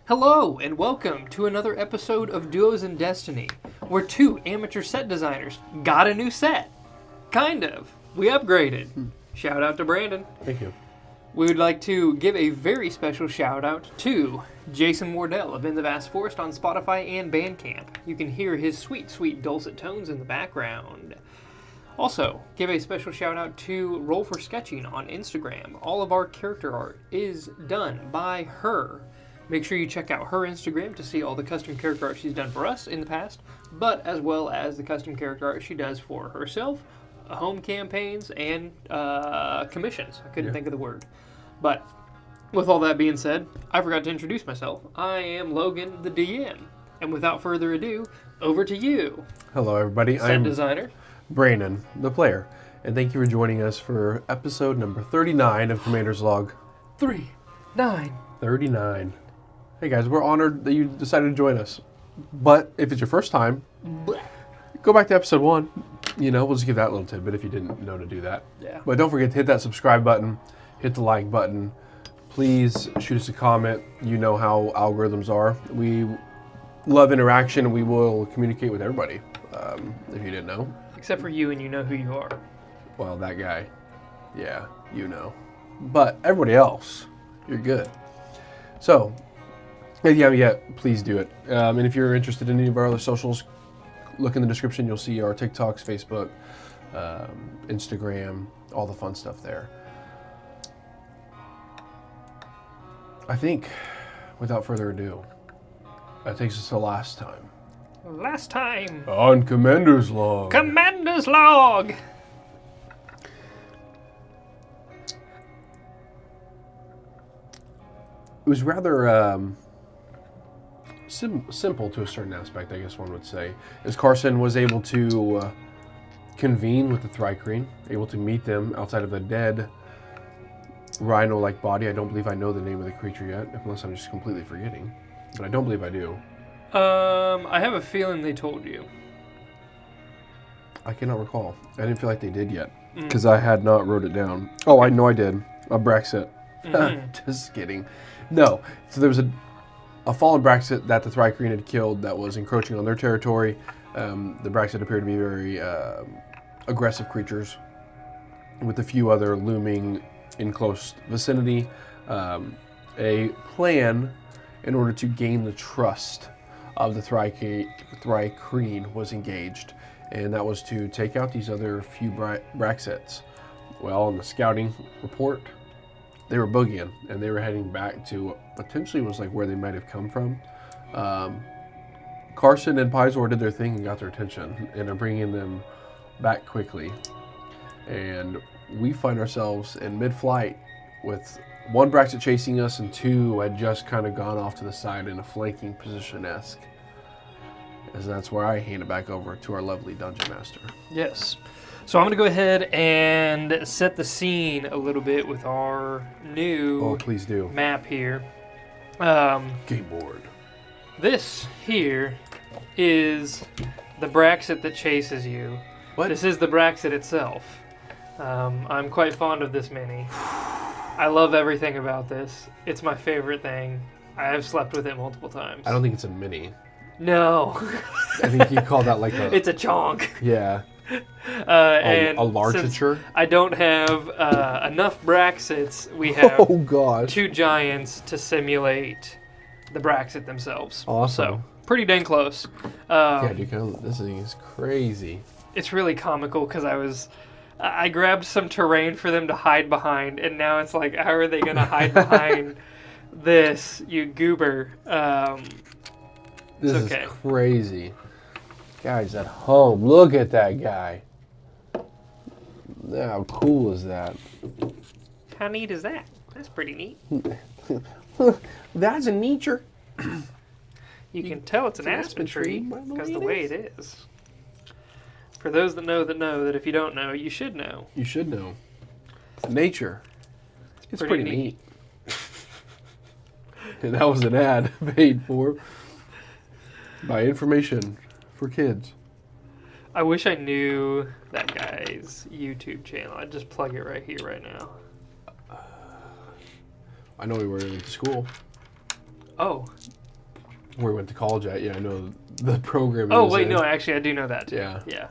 Hello, and welcome to another episode of Duos in Destiny, where two amateur set designers got a new set. Kind of. We upgraded. Shout out to Brandon. Thank you. We would like to give a very special shout out to Jason Wardell of In the Vast Forest on Spotify and Bandcamp. You can hear his sweet, sweet dulcet tones in the background. Also, give a special shout out to Roll for Sketching on Instagram. All of our character art is done by her. Make sure you check out her Instagram to see all the custom character art she's done for us in the past, but as well as the custom character art she does for herself, home campaigns, and commissions. I couldn't think of the word. But with all that being said, I forgot to introduce myself. I am Logan, the DM. And without further ado, over to you. Hello, everybody. Set designer. Brandon, the player. And thank you for joining us for episode number 39 of Commander's Log. 39. Hey guys, we're honored that you decided to join us. But if it's your first time, go back to episode 1. You know, we'll just give that little tidbit if you didn't know to do that. Yeah. But don't forget to hit that subscribe button, hit the like button. Please shoot us a comment. You know how algorithms are. We love interaction, and we will communicate with everybody, if you didn't know. Except for you, and you know who you are. Well, that guy. Yeah, you know. But everybody else, you're good. So, yeah, please do it. And if you're interested in any of our other socials, look in the description. You'll see our TikToks, Facebook, Instagram, all the fun stuff there. I think, without further ado, that takes us to last time. Last time. On Commander's Log. Commander's Log! It was rather simple to a certain aspect, I guess one would say, as Karson was able to convene with the Thrycreen, able to meet them outside of a dead rhino-like body. I don't believe I know the name of the creature yet, unless I'm just completely forgetting. But I don't believe I do. I have a feeling they told you. I cannot recall. I didn't feel like they did yet, because I had not wrote it down. Oh, I know I did. A Brexit. Just kidding. No. So there was a fallen Brexit that the Thrycreen had killed that was encroaching on their territory. The Brexit appeared to be very aggressive creatures, with a few other looming in close vicinity. A plan in order to gain the trust of the Thrycreen was engaged, and that was to take out these other few Brexits. Well, on the scouting report, they were boogieing, and they were heading back to potentially was like where they might have come from. Karson and Pizor did their thing and got their attention, and are bringing them back quickly. And we find ourselves in mid-flight with one Brexit chasing us, and two had just kind of gone off to the side in a flanking position-esque. As that's where I hand it back over to our lovely Dungeon Master. Yes. So I'm going to go ahead and set the scene a little bit with our new please do. Map here. Game board. This here is the Brexit that chases you. What? This is the Brexit itself. I'm quite fond of this mini. I love everything about this. It's my favorite thing. I have slept with it multiple times. I don't think it's a mini. No. I think you call that like a... It's a chonk. Yeah. And a largature? I don't have enough Brexits. We have Oh, gosh. two giants to simulate the Brexit themselves. Awesome. So, pretty dang close. Yeah, dude, this thing is crazy. It's really comical because I grabbed some terrain for them to hide behind, and now it's like, how are they going to hide behind this, you goober? This okay. is crazy. Guys at home, look at that guy. How cool is that? How neat is that? That's pretty neat. That's a nature. You can tell it's an aspen tree because the way it is. For those that know that if you don't know, you should know. You should know. Nature. It's pretty neat. And that was an ad paid for by Information for Kids. I wish I knew that guy's YouTube channel. I'd just plug it right here, right now. I know we were in school. Oh. Where we went to college at. Yeah, I know the program. Oh, wait, no, actually, I do know that. Yeah. Yeah.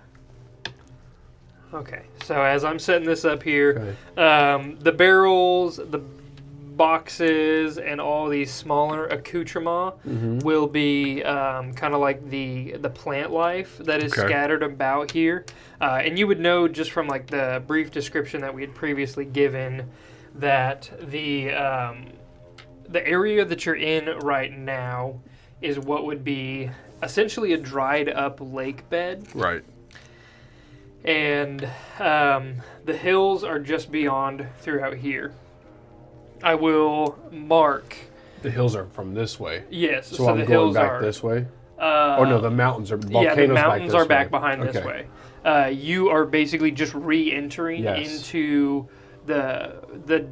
Okay, so as I'm setting this up here, Okay. the barrels, the boxes, and all these smaller accoutrements will be kind of like the plant life that is scattered about here. And you would know just from like the brief description that we had previously given that the area that you're in right now is what would be essentially a dried up lake bed. Right. And the hills are just beyond throughout here. I will mark. The hills are from this way. Yes, so I'm the going hills back are this way. Oh no, the mountains are. Volcanoes yeah, the mountains are back way. behind this way. You are basically just re-entering into the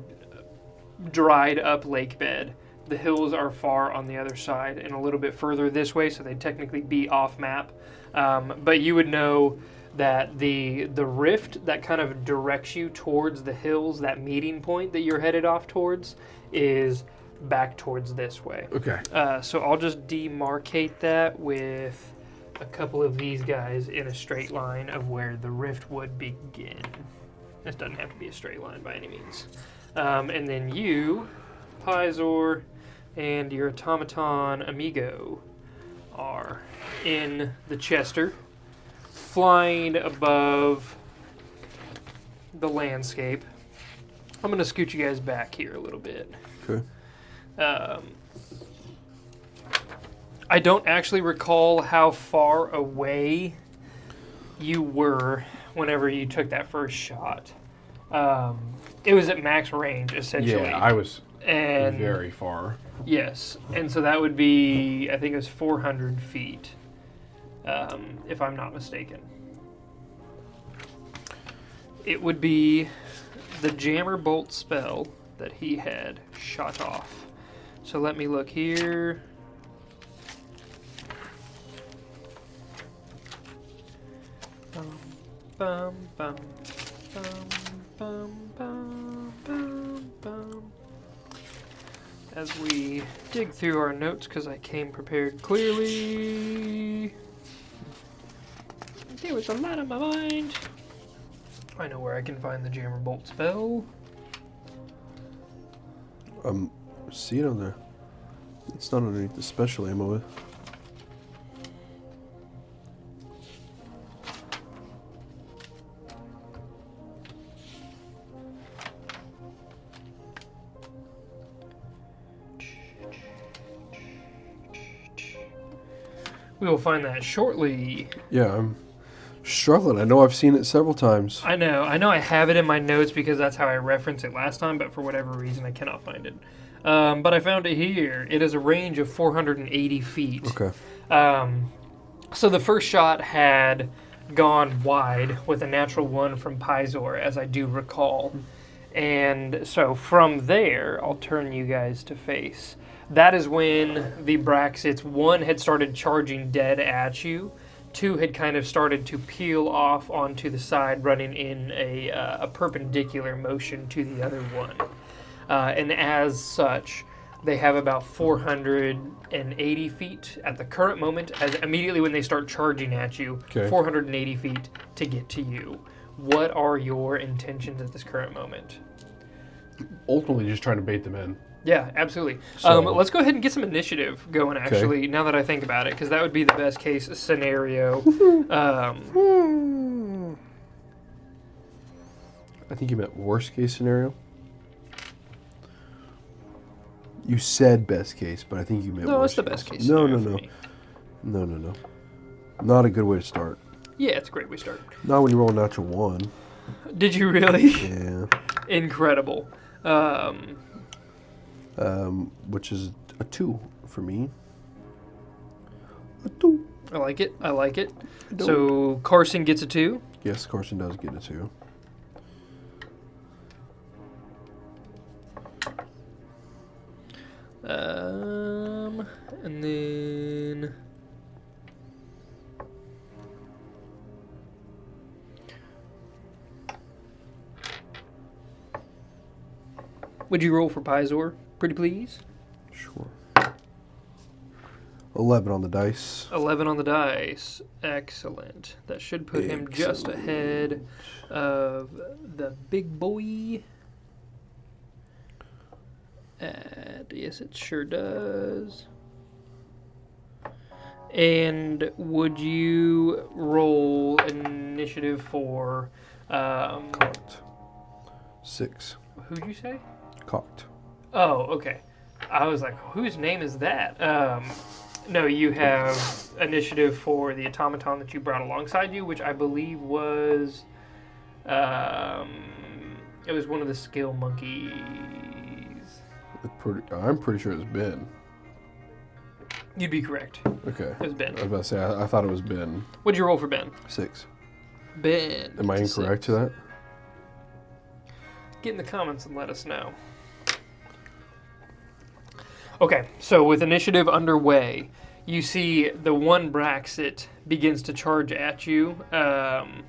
dried up lake bed. The hills are far on the other side and a little bit further this way, so they'd technically be off map. But you would know that the rift that kind of directs you towards the hills, that meeting point that you're headed off towards, is back towards this way. Okay. So I'll just demarcate that with a couple of these guys in a straight line of where the rift would begin. This doesn't have to be a straight line by any means. And then you, Pizor, and your automaton amigo are in the Chester, flying above the landscape. I'm going to scoot you guys back here a little bit. Okay. I don't actually recall how far away you were whenever you took that first shot. It was at max range, essentially. Yeah, I was and very far. Yes, and so that would be, I think it was 400 feet, if I'm not mistaken. It would be the Jammer Bolt spell that he had shot off. So let me look here. Bum, bum, bum, bum, bum, bum, bum, bum. As we dig through our notes, because I came prepared clearly. There was a lot on my mind. I know where I can find the Jammer Bolt spell. See it on there. It's not underneath the special ammo. We will find that shortly. Yeah, I'm struggling. I know I've seen it several times. I know I have it in my notes because that's how I referenced it last time, but for whatever reason I cannot find it. But I found it here. It is a range of 480 feet. Okay. So the first shot had gone wide with a natural one from Pizor, as I do recall. And so from there, I'll turn you guys to face. That is when the Braxits, one had started charging dead at you, two had kind of started to peel off onto the side, running in a perpendicular motion to the other one. And as such, they have about 480 feet at the current moment, as immediately when they start charging at you, 480 feet to get to you. What are your intentions at this current moment? Ultimately, just trying to bait them in. Yeah, absolutely. So, let's go ahead and get some initiative going, actually, now that I think about it, because that would be the best case scenario. I think you meant worst case scenario. You said best case, but I think you meant no, worst it's the best case No. scenario. No. Not a good way to start. Yeah, it's a great way to start. Not when you roll a natural one. Did you really? Yeah. Incredible. Which is a 2 for me. A 2. I like it. So Karson gets a 2. Yes, Karson does get a 2. And then would you roll for Pizor, pretty please? Sure. 11 on the dice. 11 on the dice. Excellent. That should put him just ahead of the big boy. Yes, it sure does. And would you roll initiative for... Cocked. 6. Who'd you say? Cocked. Oh, okay. I was like, whose name is that? No, you have initiative for the automaton that you brought alongside you, which I believe was... it was one of the skill monkeys. I'm pretty sure it's Ben. You'd be correct. Okay. It was Ben. I was about to say, I thought it was Ben. What'd you roll for Ben? 6. Ben. Am I incorrect to that? Get in the comments and let us know. Okay, so with initiative underway, you see the one Braxit begins to charge at you. I'm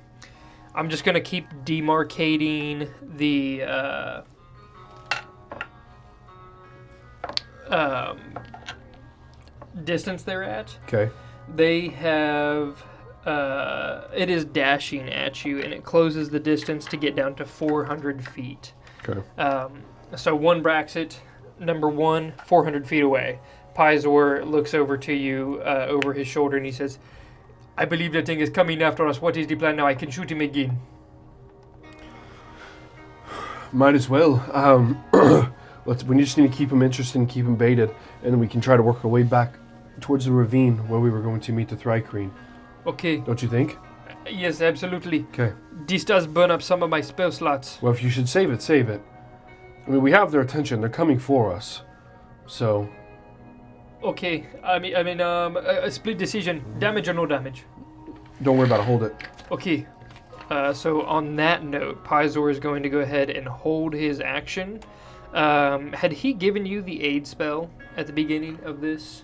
just going to keep demarcating the distance they're at. Okay. They have... it is dashing at you, and it closes the distance to get down to 400 feet. Okay. So one Braxit, number 1, 400 feet away. Pizor looks over to you over his shoulder, and he says, I believe that thing is coming after us. What is the plan now? I can shoot him again. Might as well. We just need to keep him interested and keep him baited, and then we can try to work our way back towards the ravine where we were going to meet the Thrycreen. Okay. Don't you think? Yes, absolutely. Okay. This does burn up some of my spell slots. Well, if you should save it, save it. I mean, we have their attention. They're coming for us. So... Okay. A split decision. Damage or no damage? Don't worry about it. Hold it. Okay. So on that note, Pizor is going to go ahead and hold his action. Had he given you the aid spell at the beginning of this?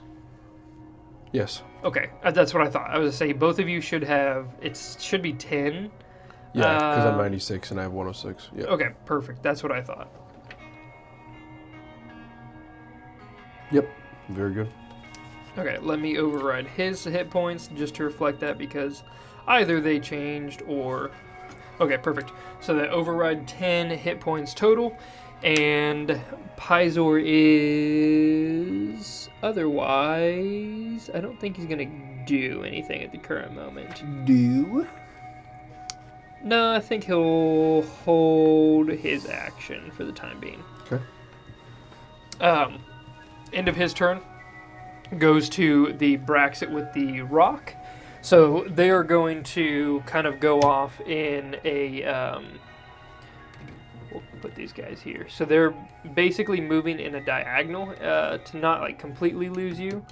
Yes. Okay, that's what I thought. I was going to say, both of you should have, it should be 10. Yeah, because I'm 96 and I have 106. Yeah. Okay, perfect. That's what I thought. Yep. Very good. Okay, let me override his hit points just to reflect that because either they changed or... Okay, perfect. So that override 10 hit points total, and Pizor is... Otherwise, I don't think he's going to do anything at the current moment. Do? No, I think he'll hold his action for the time being. Okay. End of his turn goes to the Braxit with the rock. So they are going to kind of go off in a... we'll put these guys here. So they're basically moving in a diagonal to not like completely lose you.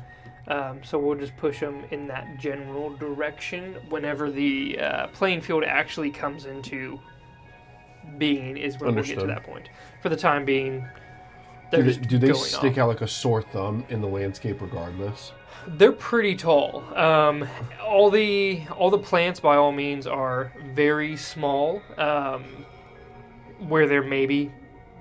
So we'll just push them in that general direction. Whenever the playing field actually comes into being is when we'll get to that point. For the time being, do they stick out like a sore thumb in the landscape regardless? They're pretty tall. All the plants, by all means, are very small. Where they're maybe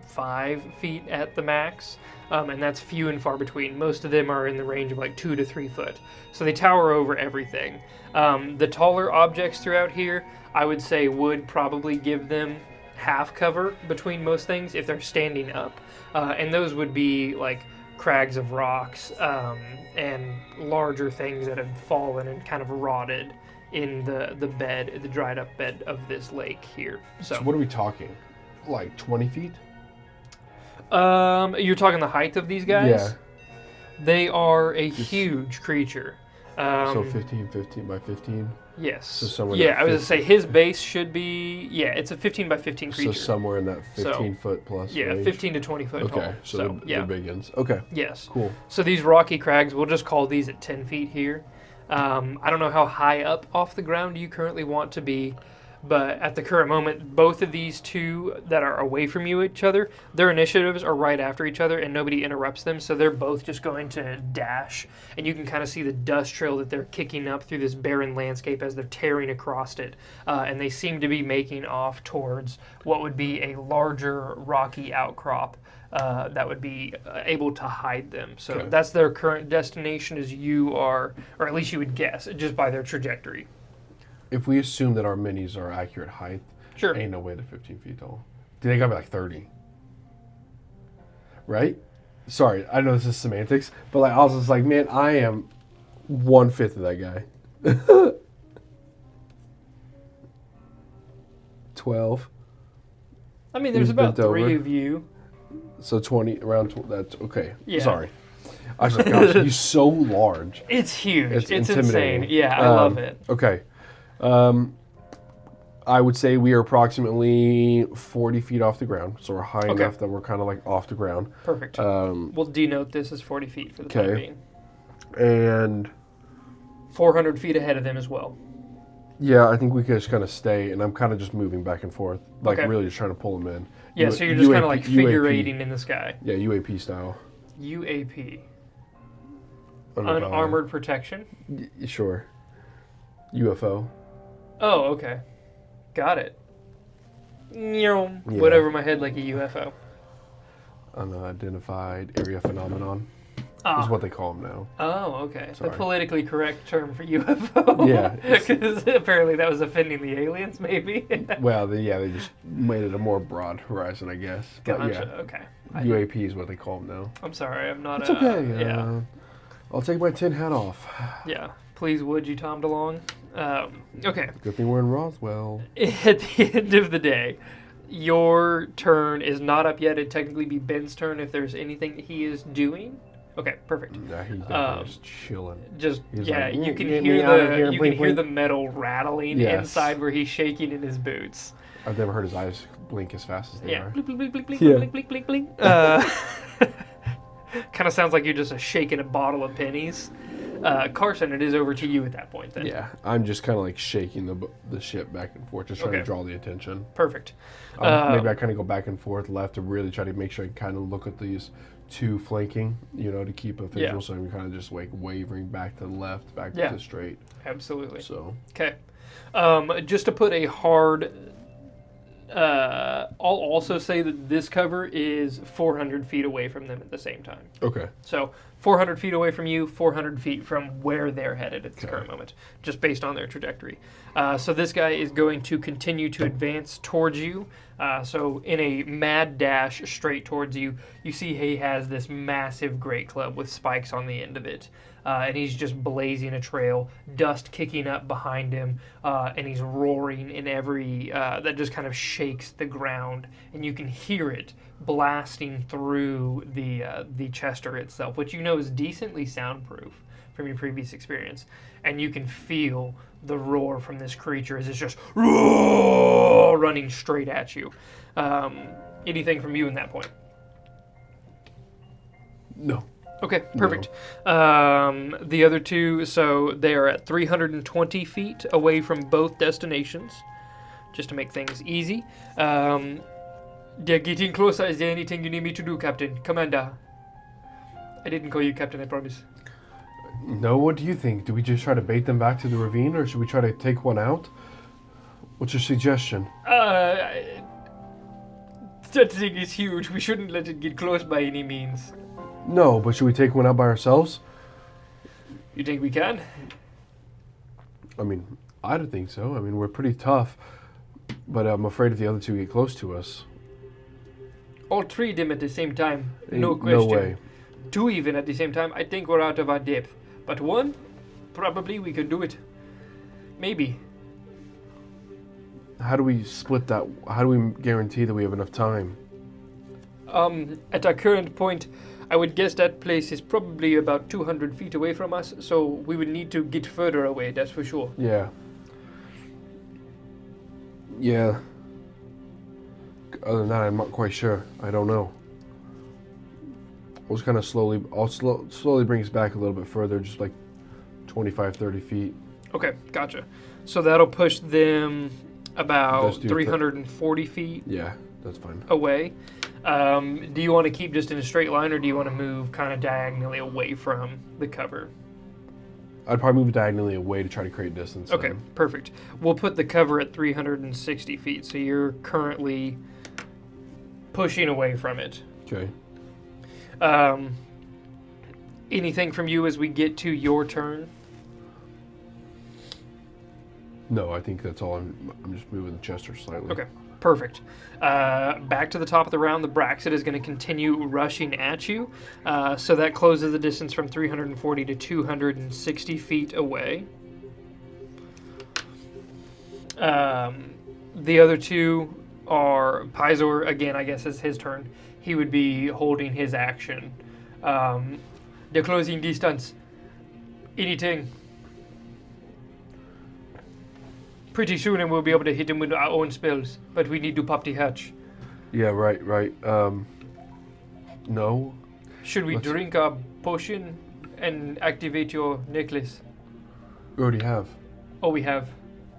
5 feet at the max, and that's few and far between. Most of them are in the range of like 2 to 3 foot, so they tower over everything. The taller objects throughout here, I would say, would probably give them half cover between most things if they're standing up, and those would be like crags of rocks and larger things that have fallen and kind of rotted in the bed, the dried up bed of this lake here. So what are we talking? Like 20 feet? You're talking the height of these guys? Yeah. They are a huge creature. So 15 by 15? Yes. So somewhere I was going to say his base should be, it's a 15 by 15 creature. So somewhere in that 15 foot plus range? 15 to 20 foot tall. Okay, so they're big ones. Okay. Yes. Cool. So these rocky crags, we'll just call these at 10 feet here. I don't know how high up off the ground you currently want to be, But at the current moment, both of these two that are away from each other, their initiatives are right after each other and nobody interrupts them. So they're both just going to dash. And you can kind of see the dust trail that they're kicking up through this barren landscape as they're tearing across it. And they seem to be making off towards what would be a larger rocky outcrop that would be able to hide them. So that's their current destination as you are, or at least you would guess, just by their trajectory. If we assume that our minis are accurate height, Sure. ain't no way they're 15 feet tall. They gotta be like 30. Right? Sorry, I know this is semantics, but like I was just like, man, I am 1/5 of that guy. 12. I mean, there's He's about bent 3 over. of you. So 20, around, that's okay. Yeah. Sorry. I was like, gosh, he's so large. It's huge. It's intimidating. insane. Yeah, I love it. Okay. I would say we are approximately 40 feet off the ground. So we're high enough that we're kind of like off the ground. Perfect. We'll denote this as 40 feet for the time being. And 400 feet ahead of them as well. yeah, I think we could just kind of stay, and I'm kind of just moving back and forth. Like Okay. really just trying to pull them in. Yeah, so you're just kind of like figure UAP. eighting in the sky. Yeah, UAP style. UAP. Unarmored. Unarmored protection? Sure. UFO. Oh, okay. Got it. Yeah. Went over my head like a UFO. Unidentified area phenomenon is what they call them now. Oh, okay. Sorry. The politically correct term for UFO. Yeah. Because apparently that was offending the aliens, maybe. Well, they just made it a more broad horizon, I guess. But Gotcha. yeah, Okay. UAP is what they call them now. I'm sorry. I'm not It's okay. Yeah. I'll take my tin hat off. Yeah. Please, would you, Tom DeLong? Okay. Good thing we're in Roswell. At the end of the day, your turn is not up yet. It'd technically be Ben's turn if there's anything he is doing. Okay, perfect. Yeah, he's definitely just chilling. Just He's yeah, like, you can "Get hear me out of here, you blink, can hear blink." the metal rattling Yes. inside where he's shaking in his boots. I've never heard his eyes blink as fast as they Yeah, are. blink, blink, blink, blink, blink, Yeah. blink, blink, blink, blink. Kind of sounds like you're just shaking a bottle of pennies. Karson, it is over to you at that point then. Yeah, I'm just kind of like shaking the ship back and forth, just trying to draw the attention. Perfect. Maybe I kind of go back and forth left to really try to make sure I can kind of look at these two flanking, to keep a visual. So I'm kind of just like wavering back to the left, back to straight. Absolutely. So Okay. Just to put a hard... I'll also say that this cover is 400 feet away from them at the same time. okay. So 400 feet away from you, 400 feet from where they're headed at the current moment, just based on their trajectory. So this guy is going to continue to advance towards you. So in a mad dash straight towards you, you see he has this massive great club with spikes on the end of it. And he's just blazing a trail, dust kicking up behind him, and he's roaring in every, that just kind of shakes the ground. And you can hear it blasting through the Chester itself, which you know is decently soundproof from your previous experience. And you can feel the roar from this creature as it's just running straight at you. Anything from you in that point? No. Okay, perfect. The other two, so they are at 320 feet away from both destinations, just to make things easy. They're getting closer. Is there anything you need me to do, Captain? Commander. I didn't call you Captain, I promise. No, what do you think? Do we just try to bait them back to the ravine, or should we try to take one out? What's your suggestion? That thing is huge. We shouldn't let it get close by any means. No, but should we take one out by ourselves? You think we can? I mean, I don't think so. I mean, we're pretty tough, but I'm afraid if the other two get close to us. All three of them at the same time, no question. No way. Two even at the same time, I think we're out of our depth. But one, probably we could do it. Maybe. How do we split that? How do we guarantee that we have enough time? At our current point, I would guess that place is probably about 200 feet away from us, so we would need to get further away, that's for sure. Yeah. Yeah. Other than that, I'm not quite sure. I don't know. We'll just kind of slowly bring us back a little bit further, just like 25, 30 feet. Okay, gotcha. So that'll push them about Just do 340 feet Yeah, that's fine. away. Do you want to keep just in a straight line, or do you want to move kind of diagonally away from the cover? I'd probably move diagonally away to try to create distance. Okay, perfect. We'll put the cover at 360 feet, so you're currently pushing away from it. Okay. Anything from you as we get to your turn? No, I think that's all. I'm just moving the Chester slightly. Okay, perfect. Back to the top of the round, the Braxit is going to continue rushing at you. So that closes the distance from 340 to 260 feet away. The other two are Pizor. Again, I guess it's his turn. He would be holding his action. The closing distance. Anything. Pretty soon and we'll be able to hit him with our own spells, but we need to pop the hatch. Yeah, right. No. Should we drink our potion and activate your necklace? We already have. Oh, we have.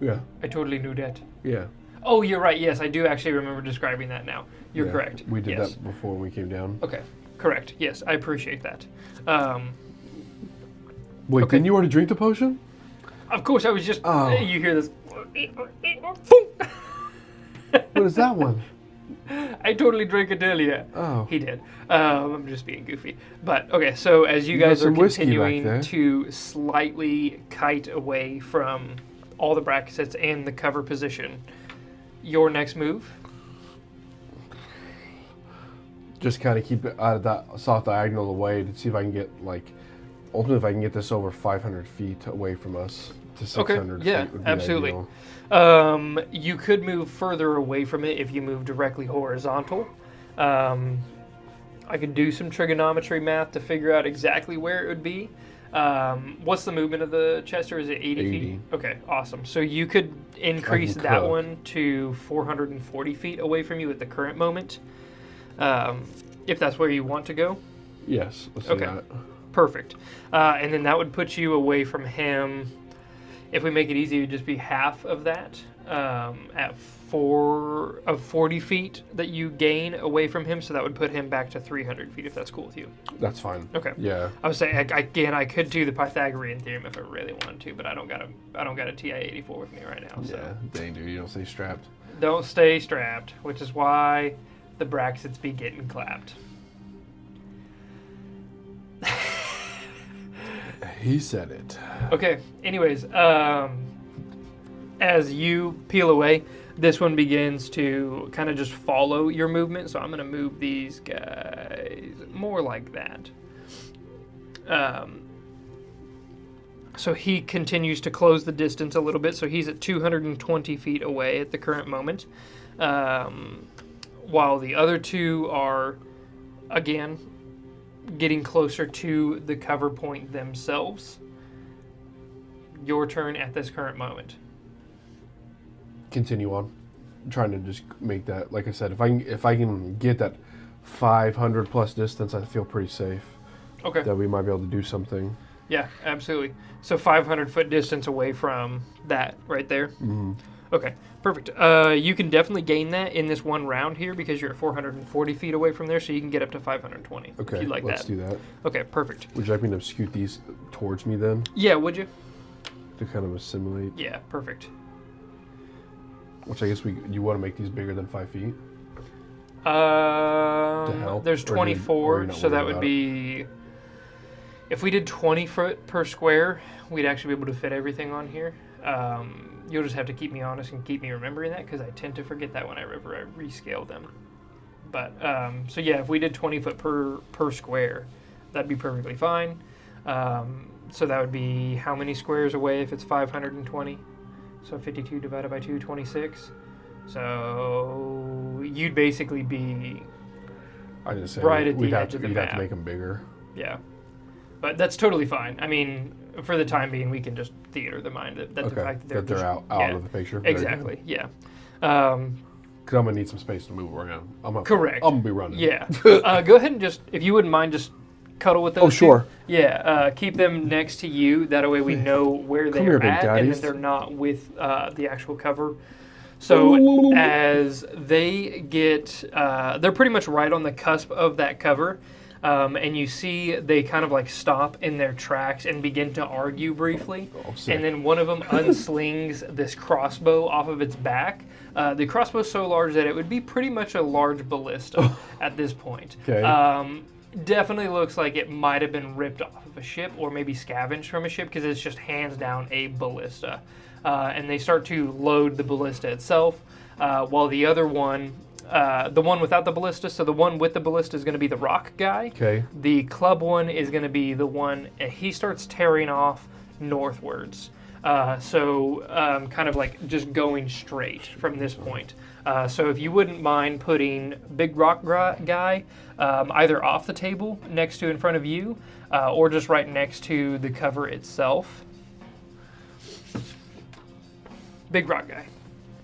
Yeah. I totally knew that. Yeah. Oh, you're right. Yes, I do actually remember describing that now. You're correct. We did yes. that before we came down. Okay. Correct. Yes, I appreciate that. Wait, okay. didn't you already drink the potion? Of course, I was just... Oh. You hear this... What is that one? I totally drank it earlier. Oh. He did. I'm just being goofy. But, okay, so as you guys are continuing to slightly kite away from all the brackets and the cover position, your next move? Just kind of keep it out of that soft diagonal away to see if I can get, ultimately if I can get this over 500 feet away from us to 600 feet. Yeah, would be absolutely. Ideal. You could move further away from it if you move directly horizontal. I could do some trigonometry math to figure out exactly where it would be. What's the movement of the Chester? Is it 80 feet? Okay, awesome. So you could increase that one to 440 feet away from you at the current moment, if that's where you want to go. Yes, let's do that. Perfect. And then that would put you away from him. If we make it easy, it would just be half of that at 40 feet that you gain away from him. So that would put him back to 300 feet if that's cool with you. That's fine. Okay. Yeah. I was saying, again, I could do the Pythagorean theorem if I really wanted to, but I don't got a TI-84 with me right now. So. Yeah, dang dude, you don't stay strapped. Don't stay strapped, which is why the Braxits be getting clapped. He said it. Okay, anyways, as you peel away, this one begins to kind of just follow your movement, so I'm going to move these guys more like that. So he continues to close the distance a little bit, so he's at 220 feet away at the current moment, while the other two are, again, getting closer to the cover point themselves. Your turn at this current moment. Continue on. I'm trying to just make that, like I said, if I can get that 500 plus distance, I feel pretty safe. Okay. That we might be able to do something. Yeah, absolutely. So 500 foot distance away from that right there. Mm-hmm. Okay, perfect. You can definitely gain that in this one round here because you're at 440 feet away from there, so you can get up to 520. Okay, if you'd like let's do that. Okay, perfect. Would you like me to scoot these towards me then? Yeah, would you? To kind of assimilate? Yeah, perfect. Which I guess you want to make these bigger than 5 feet? To help? There's 24, so that would be... If we did 20 foot per square, we'd actually be able to fit everything on here. You'll just have to keep me honest and keep me remembering that because I tend to forget that whenever I rescale them. But, so yeah, if we did 20 foot per square, that'd be perfectly fine. So that would be how many squares away if it's 520? So 52 divided by 2, 26. So you'd basically be I just say right at the edge of the map. We'd have to make them bigger. Yeah. But that's totally fine. I mean, for the time being, we can just theater the mind that the fact that they're out of the picture. Exactly, yeah. Because I'm going to need some space to move around. Correct. I'm going to be running. Yeah. Go ahead and just, if you wouldn't mind, just cuddle with those Oh, sure. two. Yeah, keep them next to you. That way we know where they're here, big at, and daddies. then they're not with the actual cover. So as they get, they're pretty much right on the cusp of that cover. And you see they kind of like stop in their tracks and begin to argue briefly. And then one of them unslings this crossbow off of its back. The crossbow is so large that it would be pretty much a large ballista at this point. Okay. Definitely looks like it might have been ripped off of a ship or maybe scavenged from a ship because it's just hands down a ballista. And they start to load the ballista itself while the other one... the one without the ballista, so the one with the ballista is going to be the rock guy. Okay. The club one is going to be the one, he starts tearing off northwards. Kind of like just going straight from this point. So if you wouldn't mind putting big rock guy either off the table next to in front of you or just right next to the cover itself. Big rock guy.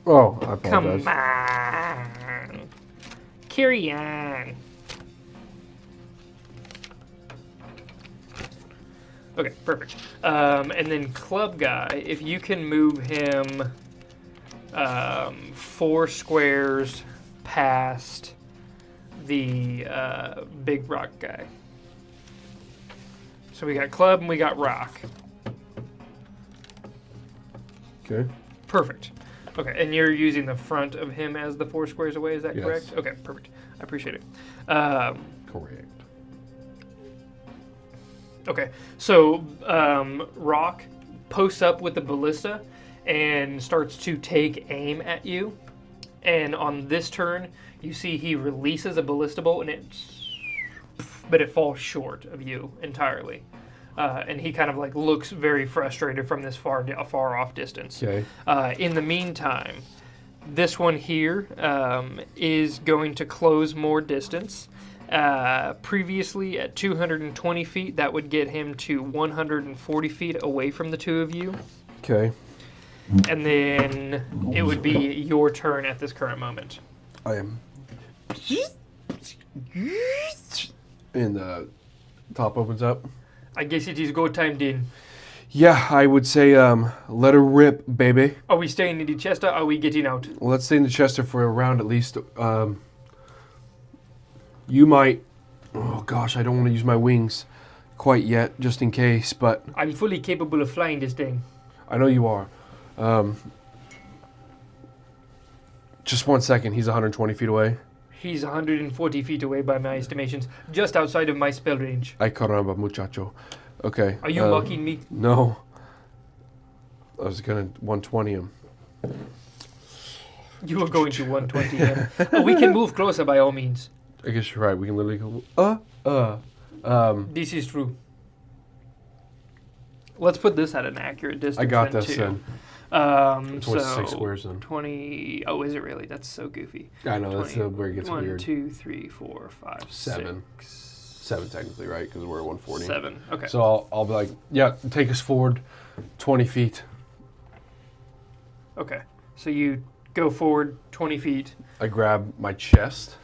Oh, I apologize. Come on. Carry on. Okay, perfect. And then club guy, if you can move him 4 squares past the big rock guy. So we got club and we got rock. Okay. Perfect. Okay, and you're using the front of him as the 4 squares away, is that Yes. correct? Okay, perfect. I appreciate it. Correct. Okay, so Rock posts up with the ballista and starts to take aim at you. And on this turn, you see he releases a ballista bolt, but it falls short of you entirely. And he kind of like looks very frustrated from this far off distance. Okay. In the meantime, this one here is going to close more distance. Previously at 220 feet, that would get him to 140 feet away from the two of you. Okay. And then it would be your turn at this current moment. I am. And the top opens up. I guess it is go time then. Yeah, I would say let her rip, baby. Are we staying in the Chester? Or are we getting out? Let's stay in the Chester for a round at least. You might... Oh, gosh, I don't want to use my wings quite yet, just in case, but... I'm fully capable of flying this thing. I know you are. Just 1 second. He's 120 feet away. He's 140 feet away by my estimations, just outside of my spell range. Ay, caramba, muchacho. Okay. Are you mocking me? No. I was going to 120 him. You are going to 120 him. Oh, we can move closer by all means. I guess you're right. We can literally go... This is true. Let's put this at an accurate distance. I got then this too. then. 26 so squares then. 20. Oh, is it really? That's so goofy. I know, that's where it gets 1, weird. 2, 3, 4, 5, 7. 6. 7 technically, right? Because we're at 140. 7. Okay. So I'll be like, yeah, take us forward 20 feet. Okay. So you go forward 20 feet. I grab my chest.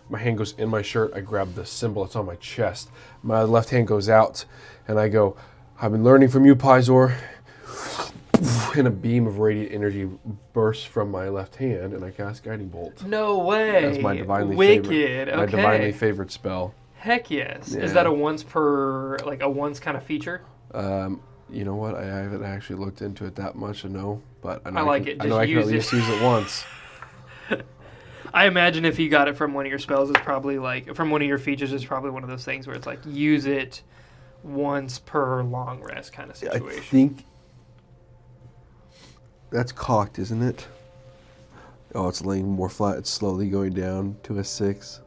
My hand goes in my shirt. I grab the symbol that's on my chest. My left hand goes out, and I go, I've been learning from you, Pizor. And a beam of radiant energy bursts from my left hand, and I cast Guiding Bolt. No way. That's my divinely Wicked. favorite. Okay. My divinely favorite spell. Heck yes. Yeah. Is that a once per, like a once kind of feature? You know what? I haven't actually looked into it that much to know, but I know I like it. I know I can Just at least use it once. I imagine if you got it from one of your spells, it's probably like, from one of your features, it's probably one of those things where it's like, use it once per long rest kind of situation. I think that's cocked, isn't it? Oh, it's laying more flat. It's slowly going down to a 6.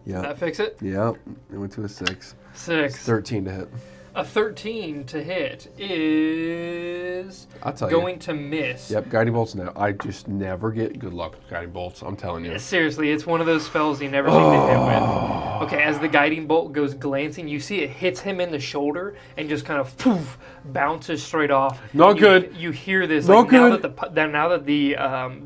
Yeah. That fix it? Yeah, it went to a 6. 6. 13 to hit. A 13 to hit is I'll tell you. going to miss. Yep, Guiding Bolts now. I just never get good luck with Guiding Bolts. I'm telling you. Seriously, it's one of those spells you never seem to hit with. Okay, as the Guiding Bolt goes glancing, you see it hits him in the shoulder and just kind of poof, bounces straight off. Not good. You hear this. Not Now good. that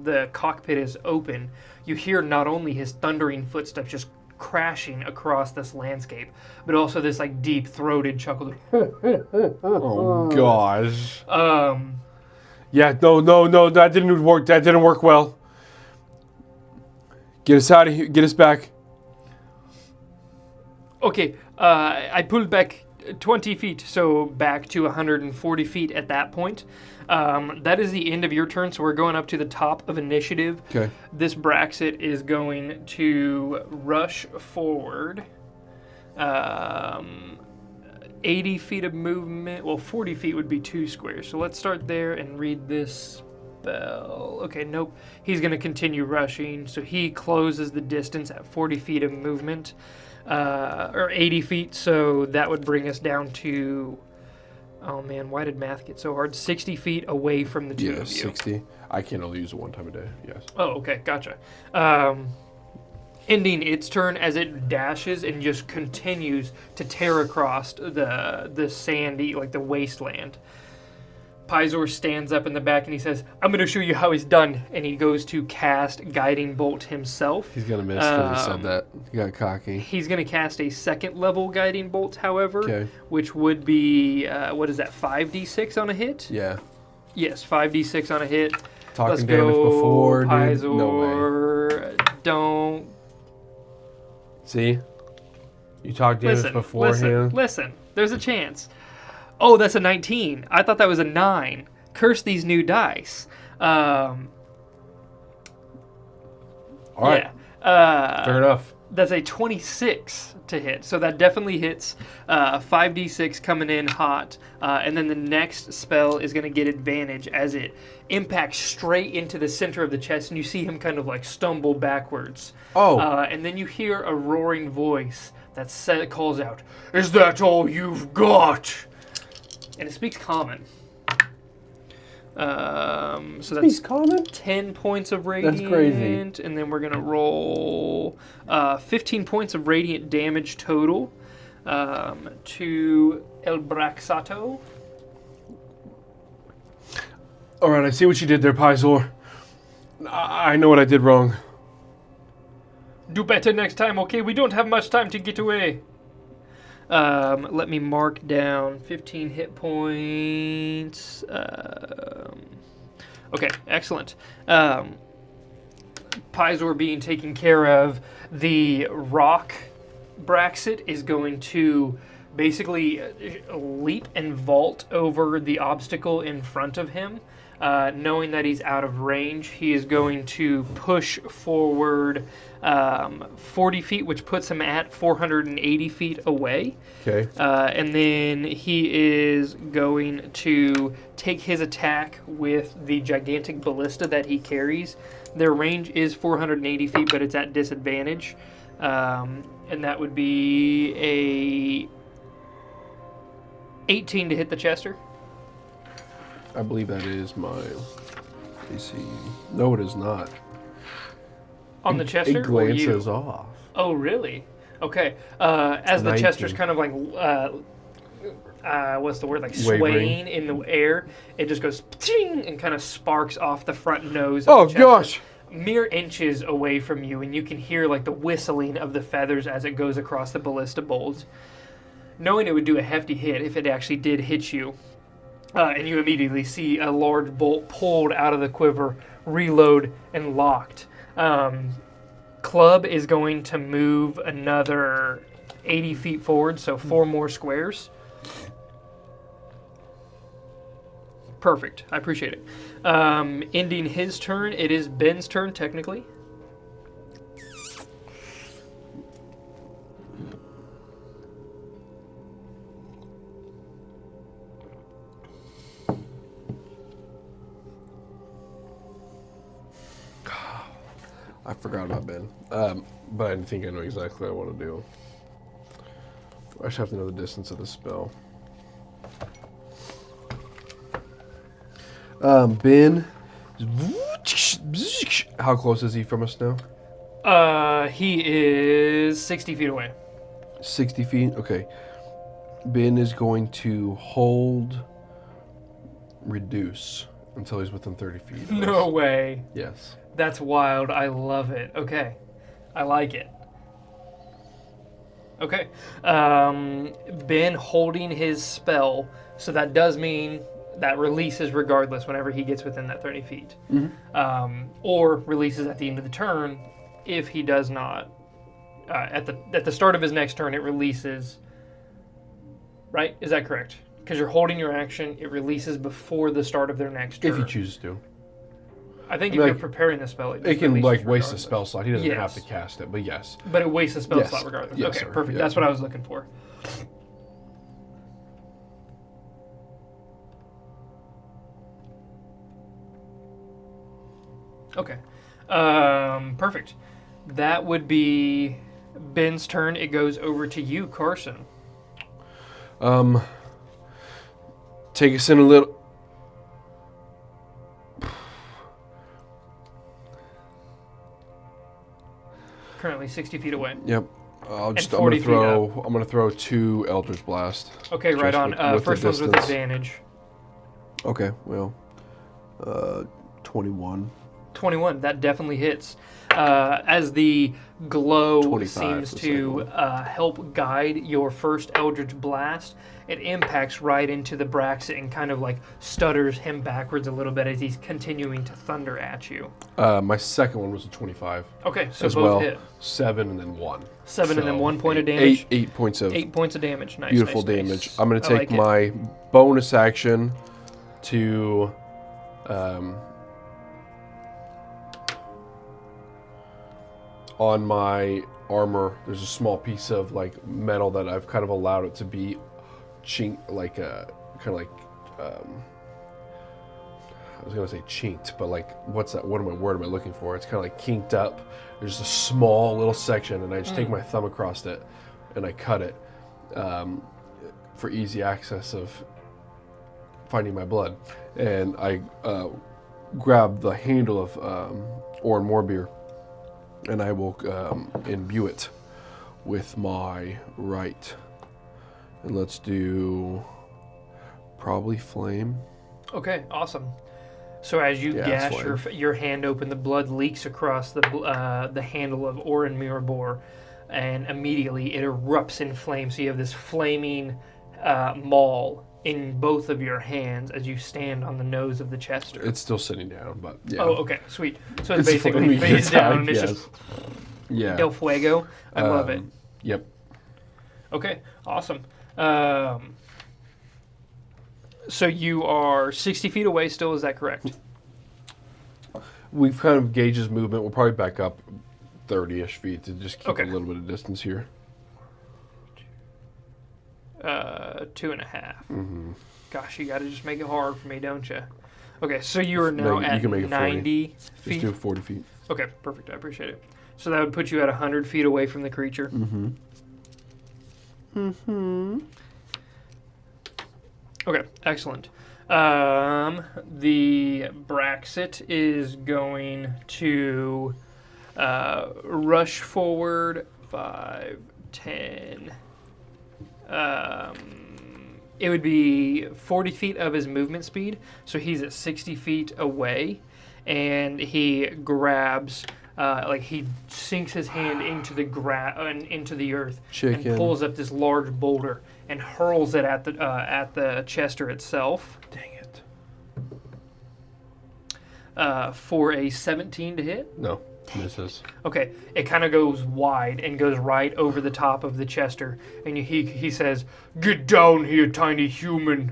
the cockpit is open, you hear not only his thundering footsteps just crashing across this landscape, but also this like deep throated chuckle. Oh gosh. Yeah, no, that didn't work. That didn't work well. Get us out of here. Get us back. Okay, I pulled back 20 feet, so back to 140 feet at that point. That is the end of your turn, so we're going up to the top of initiative. Okay. This Braxit is going to rush forward. 80 feet of movement. Well, 40 feet would be 2 squares. So let's start there and read this spell. Okay, nope. He's going to continue rushing. So he closes the distance at 40 feet of movement. Or 80 feet. So that would bring us down to... Oh, man. Why did math get so hard? 60 feet away from the two of you. 60. I can only use it one time a day. Yes. Oh, okay. Gotcha. Ending its turn as it dashes and just continues to tear across the sandy, like the wasteland. Pizor stands up in the back and he says, I'm going to show you how he's done. And he goes to cast Guiding Bolt himself. He's going to miss because he said that. He got cocky. He's going to cast a second level Guiding Bolt, however, Okay. which would be, what is that, 5d6 on a hit? Yeah. Yes, 5d6 on a hit. Talking Let's damage go, before, dude. Pizor. No way. Don't. See? You talked damage beforehand. Listen. There's a chance. Oh, that's a 19. I thought that was a 9. Curse these new dice. All right. Yeah. Fair enough. That's a 26 to hit. So that definitely hits. 5d6 coming in hot. And then the next spell is going to get advantage as it impacts straight into the center of the chest. And you see him kind of like stumble backwards. Oh. And then you hear a roaring voice that calls out, "Is that all you've got?" And it speaks common. So that's common? 10 points of radiant. That's crazy. And then we're going to roll 15 points of radiant damage total to El Braxato. All right, I see what you did there, Pizor. I know what I did wrong. Do better next time, okay? We don't have much time to get away. Let me mark down 15 hit points. Okay, excellent. Pizor being taken care of, the rock Braxit is going to basically leap and vault over the obstacle in front of him. Knowing that he's out of range, he is going to push forward 40 feet, which puts him at 480 feet away. Okay. And then he is going to take his attack with the gigantic ballista that he carries. Their range is 480 feet, but it's at disadvantage. And that would be a 18 to hit the Chester. I believe that is my AC. No, it is not. On the Chester? It glances off. Oh, really? Okay. As the 19. Chester's kind of like, what's the word? Like Wavering. swaying in the air, it just goes ting and kind of sparks off the front nose. Oh, of the Chester, gosh. mere inches away from you, and you can hear like the whistling of the feathers as it goes across the ballista bolt. Knowing it would do a hefty hit if it actually did hit you. And you immediately see a large bolt pulled out of the quiver, reload, and locked. Club is going to move another 80 feet forward, so 4 more squares. Perfect. I appreciate it. Ending his turn, it is Ben's turn, technically. I forgot about Ben. But I think I know exactly what I want to do. I just have to know the distance of the spell. Ben. How close is he from us now? He is 60 feet away. 60 feet? Okay. Ben is going to hold reduce until he's within 30 feet. of No us. way. Yes. That's wild. I love it. Okay. I like it. Okay. Ben holding his spell, so that does mean that releases regardless whenever he gets within that 30 feet. Mm-hmm. Or releases at the end of the turn if he does not. At the start of his next turn, it releases. Right? Is that correct? Because you're holding your action, it releases before the start of their next turn. If he chooses to. I think if you're preparing the spell, it can waste a spell slot. He doesn't have to cast it, but yes. But it wastes a spell slot regardless. Yes, okay, sir. perfect. Yeah. That's what I was looking for. Okay. Perfect. That would be Ben's turn. It goes over to you, Karson. Take us in a little. Currently 60 feet away. Yep. I'm gonna throw 2 Eldritch Blast. Okay, right on. With first one's with advantage. Okay, well, 21. 21. That definitely hits. As the glow seems to help guide your first Eldritch Blast, it impacts right into the Braxit and kind of like stutters him backwards a little bit as he's continuing to thunder at you. My second one was a 25. Okay, so both hit. 7 and then 1. 7 and then 1 point of damage. 8 points of 8 points of damage. Nice. beautiful nice, damage. nice. I'm going to take my bonus action to on my armor. There's a small piece of like metal that I've kind of allowed it to be like I was gonna say chinked, but like what's that? What word am I looking for? It's kind of like kinked up. There's a small little section, and I just take my thumb across it, and I cut it for easy access of finding my blood. And I grab the handle of Orin Morbeer, and I will imbue it with my right. And let's do probably flame. Okay, awesome. So as you gash your hand open, the blood leaks across the handle of Orin Mirabor, and immediately it erupts in flames. So you have this flaming maul in both of your hands as you stand on the nose of the Chester. It's still sitting down, but yeah. Oh, okay, sweet. So it's basically face down, and it's just Del Fuego. I love it. Yep. Okay, awesome. So you are 60 feet away still, is that correct? We've kind of gauged his movement. We'll probably back up 30-ish feet to just keep a little bit of distance here. 2.5. Mm-hmm. Gosh, you got to just make it hard for me, don't you? Okay, so you are now at 90 feet. Just do 40 feet. Okay, perfect. I appreciate it. So that would put you at 100 feet away from the creature. Mm-hmm. Mm-hmm. Okay, excellent. The Braxit is going to rush forward 5, 10. It would be 40 feet of his movement speed, so he's at 60 feet away, and he grabs, he sinks his hand into the into the earth and pulls up this large boulder and hurls it at the Chester itself. Dang it. For a 17 to hit? No, misses. Okay, it kind of goes wide and goes right over the top of the Chester, and he says, "Get down here, tiny human."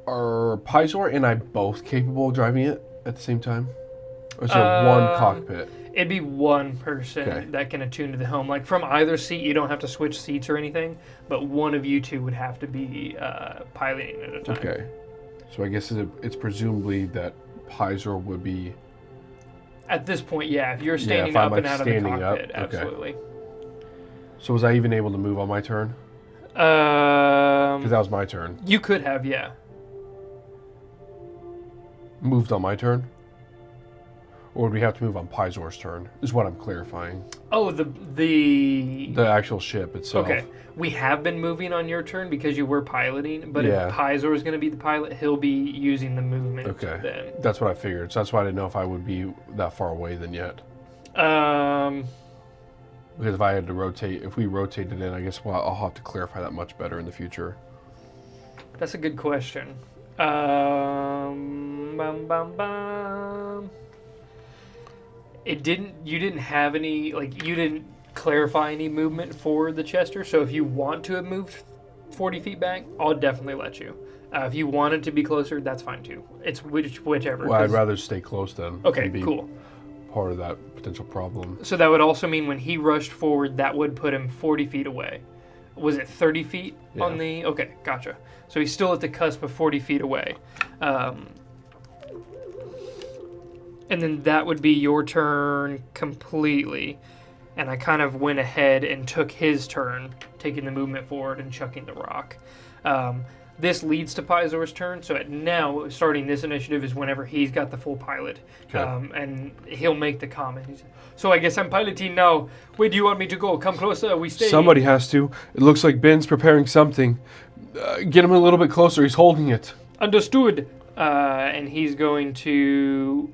Are Pizor and I both capable of driving it at the same time? Or is there one cockpit? It'd be one person that can attune to the helm. Like from either seat, you don't have to switch seats or anything, but one of you two would have to be piloting at a time. Okay. So I guess it's presumably that Pizor would be... At this point, yeah. If you're standing up and out of the cockpit, absolutely. So was I even able to move on my turn? Because that was my turn. You could have, yeah. Moved on my turn? Or would we have to move on Pizor's turn, is what I'm clarifying. Oh, the actual ship itself. Okay. We have been moving on your turn because you were piloting, but if Pizor is going to be the pilot, he'll be using the movement. Okay. Then. That's what I figured. So that's why I didn't know if I would be that far away then yet. Because if I had to rotate, if we rotated in, I guess I'll have to clarify that much better in the future. That's a good question. Bum, bum, bum. You didn't have any, like, you didn't clarify any movement for the Chester, so if you want to have moved 40 feet back, I'll definitely let you. If you want it to be closer, that's fine too. It's whichever. Well, I'd rather stay close then. Okay, and be cool. Part of that potential problem. So that would also mean when he rushed forward, that would put him 40 feet away. Was it 30 feet on the... Okay, gotcha. So he's still at the cusp of 40 feet away. And then that would be your turn completely. And I kind of went ahead and took his turn, taking the movement forward and chucking the rock. This leads to Pizor's turn, so now, starting this initiative is whenever he's got the full pilot. Okay. And he'll make the comment. So I guess I'm piloting now. Where do you want me to go? Come closer, we stay. Somebody has to. It looks like Ben's preparing something. Get him a little bit closer. He's holding it. Understood. And he's going to...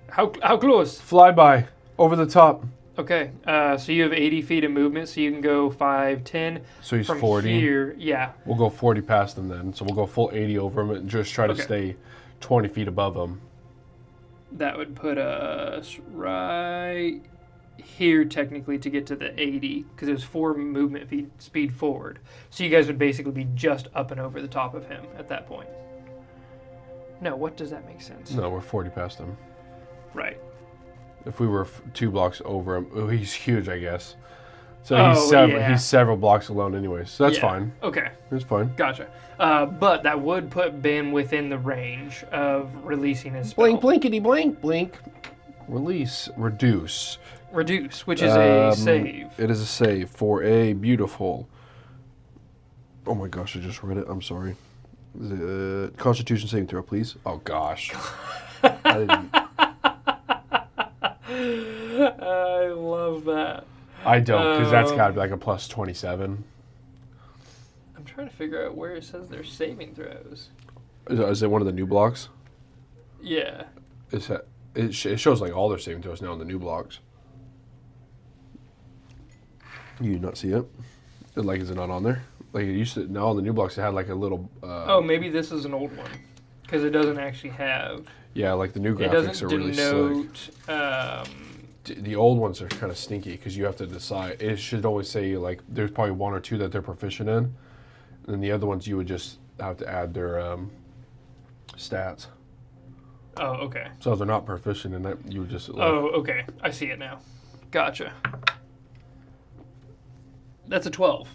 How close? Fly by. Over the top. Okay, so you have 80 feet of movement, so you can go 5, 10. So he's From 40. Here, yeah. We'll go 40 past him then. So we'll go full 80 over him and just try to stay 20 feet above him. That would put us right here, technically, to get to the 80, because it was 4 movement speed forward. So you guys would basically be just up and over the top of him at that point. No, what does that make sense? No, we're 40 past him. Right. If we were 2 blocks over him, he's huge, I guess. So he's several blocks alone anyway, so that's fine. Okay. That's fine. Gotcha. But that would put Ben within the range of releasing his spell. Blink, blinkety, blink, blink. Release. Reduce. Reduce, which is a save. It is a save for a beautiful... Oh my gosh, I just read it. I'm sorry. Constitution saving throw, please. Oh gosh. I didn't... I love that. I don't, because that's got to be like a plus 27. I'm trying to figure out where it says they're saving throws. Is it one of the new blocks? Yeah. It shows like all their saving throws now on the new blocks. You did not see it? Like, is it not on there? Like, it used to, now on the new blocks it had like a little... oh, maybe this is an old one. Because it doesn't actually have... Yeah, like the new graphics are really slick. The old ones are kind of stinky because you have to decide. It should always say like there's probably 1 or 2 that they're proficient in, and then the other ones you would just have to add their stats. Oh, okay. So if they're not proficient in it, you would just... Like, oh, okay. I see it now. Gotcha. That's a 12.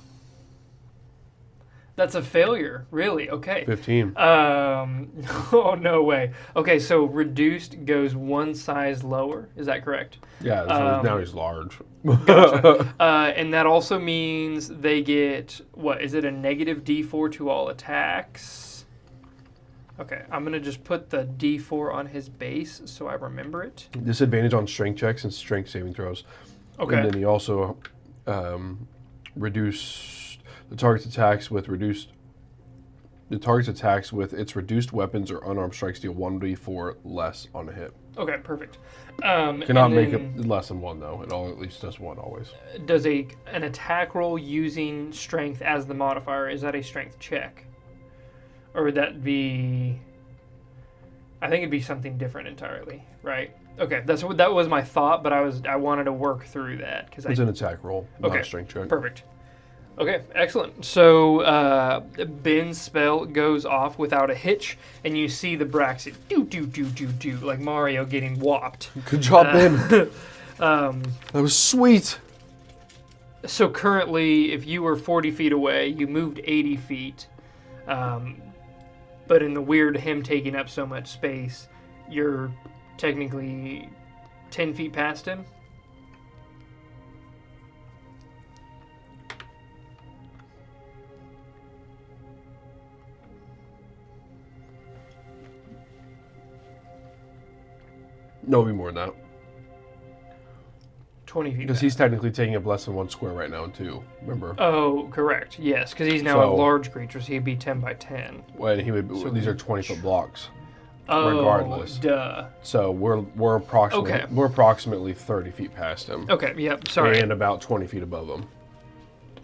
That's a failure, really. Okay. 15. Oh, no way. Okay, so reduced goes 1 size lower. Is that correct? Yeah, so now he's large. Gotcha. And that also means they get, what, is it a negative D4 to all attacks? Okay, I'm going to just put the D4 on his base so I remember it. Disadvantage on strength checks and strength saving throws. Okay. And then he also reduce... The target's attacks with its reduced weapons or unarmed strikes deal 1d4 less on a hit. Okay, perfect. Cannot make it less than 1 though. It at least does 1 always. Does an attack roll using strength as the modifier, is that a strength check? Or would that be... I think it'd be something different entirely, right? Okay, that was my thought, but I wanted to work through that. It's an attack roll, not a strength check. Perfect. Okay, excellent. So Ben's spell goes off without a hitch, and you see the Braxton do like Mario getting whopped. Good job, Ben. That was sweet. So currently, if you were 40 feet away, you moved 80 feet. But in the weird him taking up so much space, you're technically 10 feet past him. No, it'll be more than that. 20 feet. Because he's technically taking up less than 1 square right now, too. Remember? Oh, correct. Yes, because he's now a large creature, so he'd be 10 by 10. Well, he would. So these are 20-foot blocks. regardless. Duh. So we're approximately 30 feet past him. Okay, yep, sorry. And about 20 feet above him.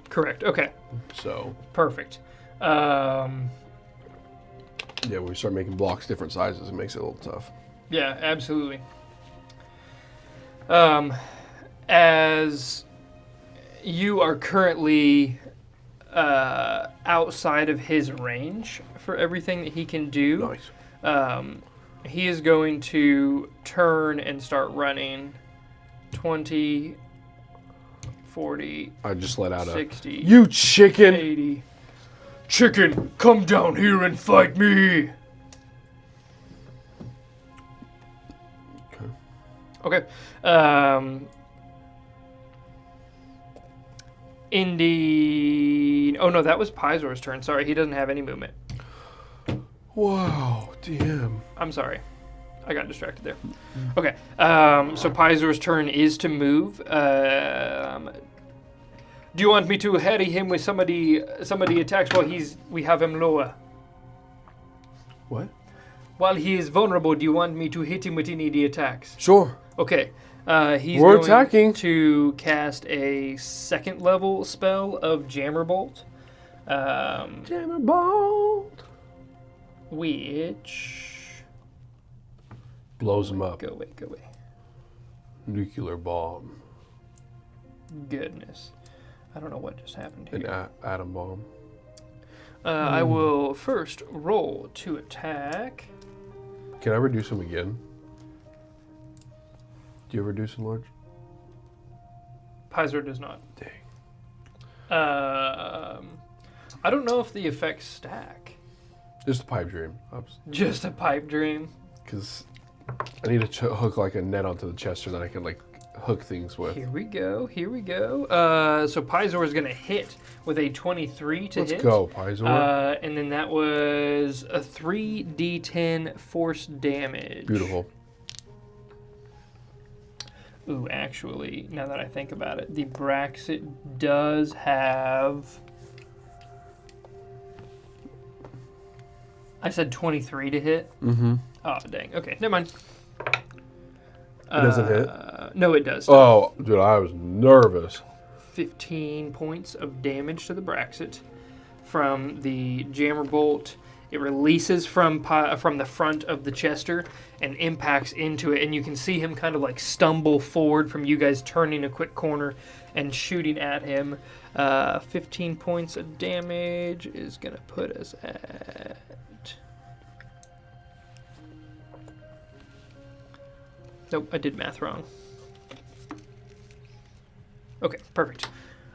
Correct, okay. So. Perfect. Yeah, when we start making blocks different sizes, it makes it a little tough. Yeah, absolutely. As you are currently outside of his range for everything that he can do, Nice. he is going to turn and start running 20, 40, I just let out 60, you chicken! 80. Chicken, come down here and fight me! Okay. Indeed. Oh no, that was Pizor's turn. Sorry, he doesn't have any movement. Wow, damn. I'm sorry. I got distracted there. Okay. So Pizor's turn is to move. Do you want me to harry him with somebody attacks while we have him lower? What? While he is vulnerable, do you want me to hit him with any of the attacks? Sure. Okay. He's We're going attacking. to cast a 2nd level spell of Jammer Bolt. Jammer Bolt. Which... Blows him up. Go away, go away. Nuclear bomb. Goodness. I don't know what just happened here. An atom bomb. I will first roll to attack. Can I reduce him again? Do you ever reduce him large? Pizor does not. Dang. I don't know if the effects stack. Just a pipe dream. Just a pipe dream. Because I need to hook like a net onto the chest so that I can like hook things with. Here we go. Here we go. So Pizor is going to hit with a 23 to hit. Let's go, Pizor. And then that was a 3d10 force damage. Beautiful. Ooh, actually, now that I think about it, the Braxit does have... I said 23 to hit? Mm-hmm. Oh, dang. Okay, never mind. It doesn't hit? No, it does. Oh, dude, I was nervous. 15 points of damage to the Braxit from the Jammer Bolt. It releases from the front of the Chester and impacts into it, and you can see him kind of like stumble forward from you guys turning a quick corner and shooting at him. 15 points of damage is going to put us at... Nope, I did math wrong. Okay, perfect.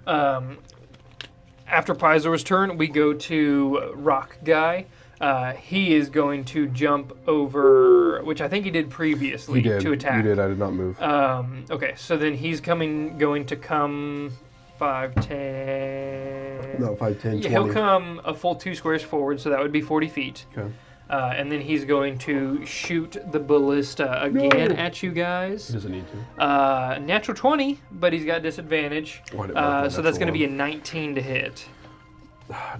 After Pizor's turn, we go to Rock Guy. He is going to jump over, which I think he did previously, to attack. You did, I did not move. Okay, so then he's going to come 5, 10... No, 5, 10, 20. He'll come a full 2 squares forward, so that would be 40 feet. Okay. And then he's going to shoot the ballista again at you guys. He doesn't need to. Natural 20, but he's got disadvantage. So that's going to be a 19 to hit.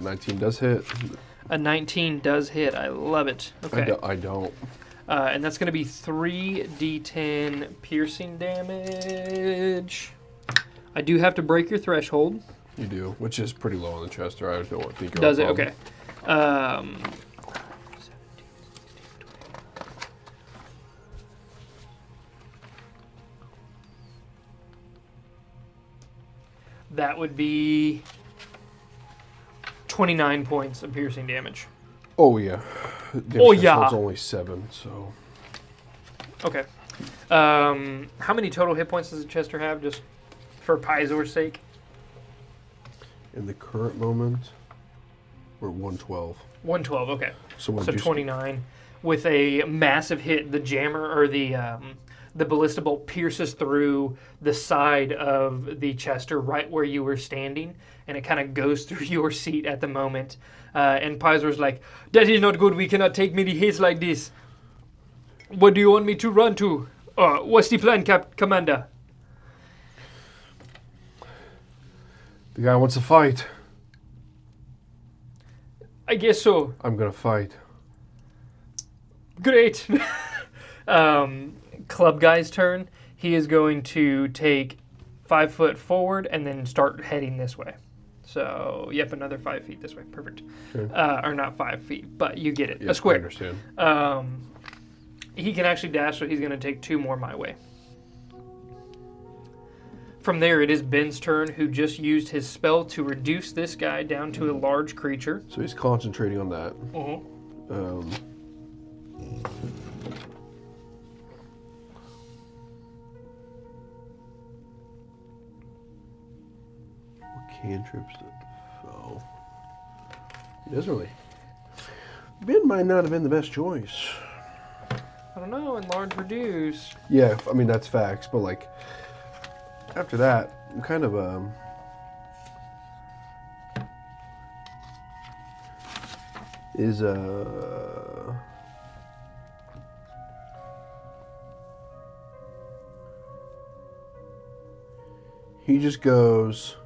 19 does hit. A 19 does hit. I love it. Okay. I don't. And that's going to be 3d10 piercing damage. I do have to break your threshold. You do, which is pretty low on the Chester. I don't think it'll Does it? Okay. That would be 29 points of piercing damage. Oh, yeah. It's only 7, so... Okay. How many total hit points does Chester have, just for Pizor's sake? In the current moment, we're at 112. 112, okay. So 29. With a massive hit, the jammer, or the ballista bolt pierces through the side of the Chester right where you were standing, and it kind of goes through your seat at the moment. And Pizor's like, "That is not good. We cannot take many hits like this. What do you want me to run to? What's the plan, Commander?" The guy wants to fight. I guess so. I'm going to fight. Great. Club guy's turn. He is going to take 5 foot forward and then start heading this way. So, yep, another 5 feet this way. Perfect. Okay. Or not 5 feet, but you get it. Yeah, A square. I understand. He can actually dash, so he's going to take 2 more my way. From there, it is Ben's turn, who just used his spell to reduce this guy down to a large creature. So he's concentrating on that. Cantrips. Oh. He doesn't really. Ben might not have been the best choice. I don't know, enlarge, reduce. Yeah, I mean, that's facts, but like, after that, I'm kind of, he just goes,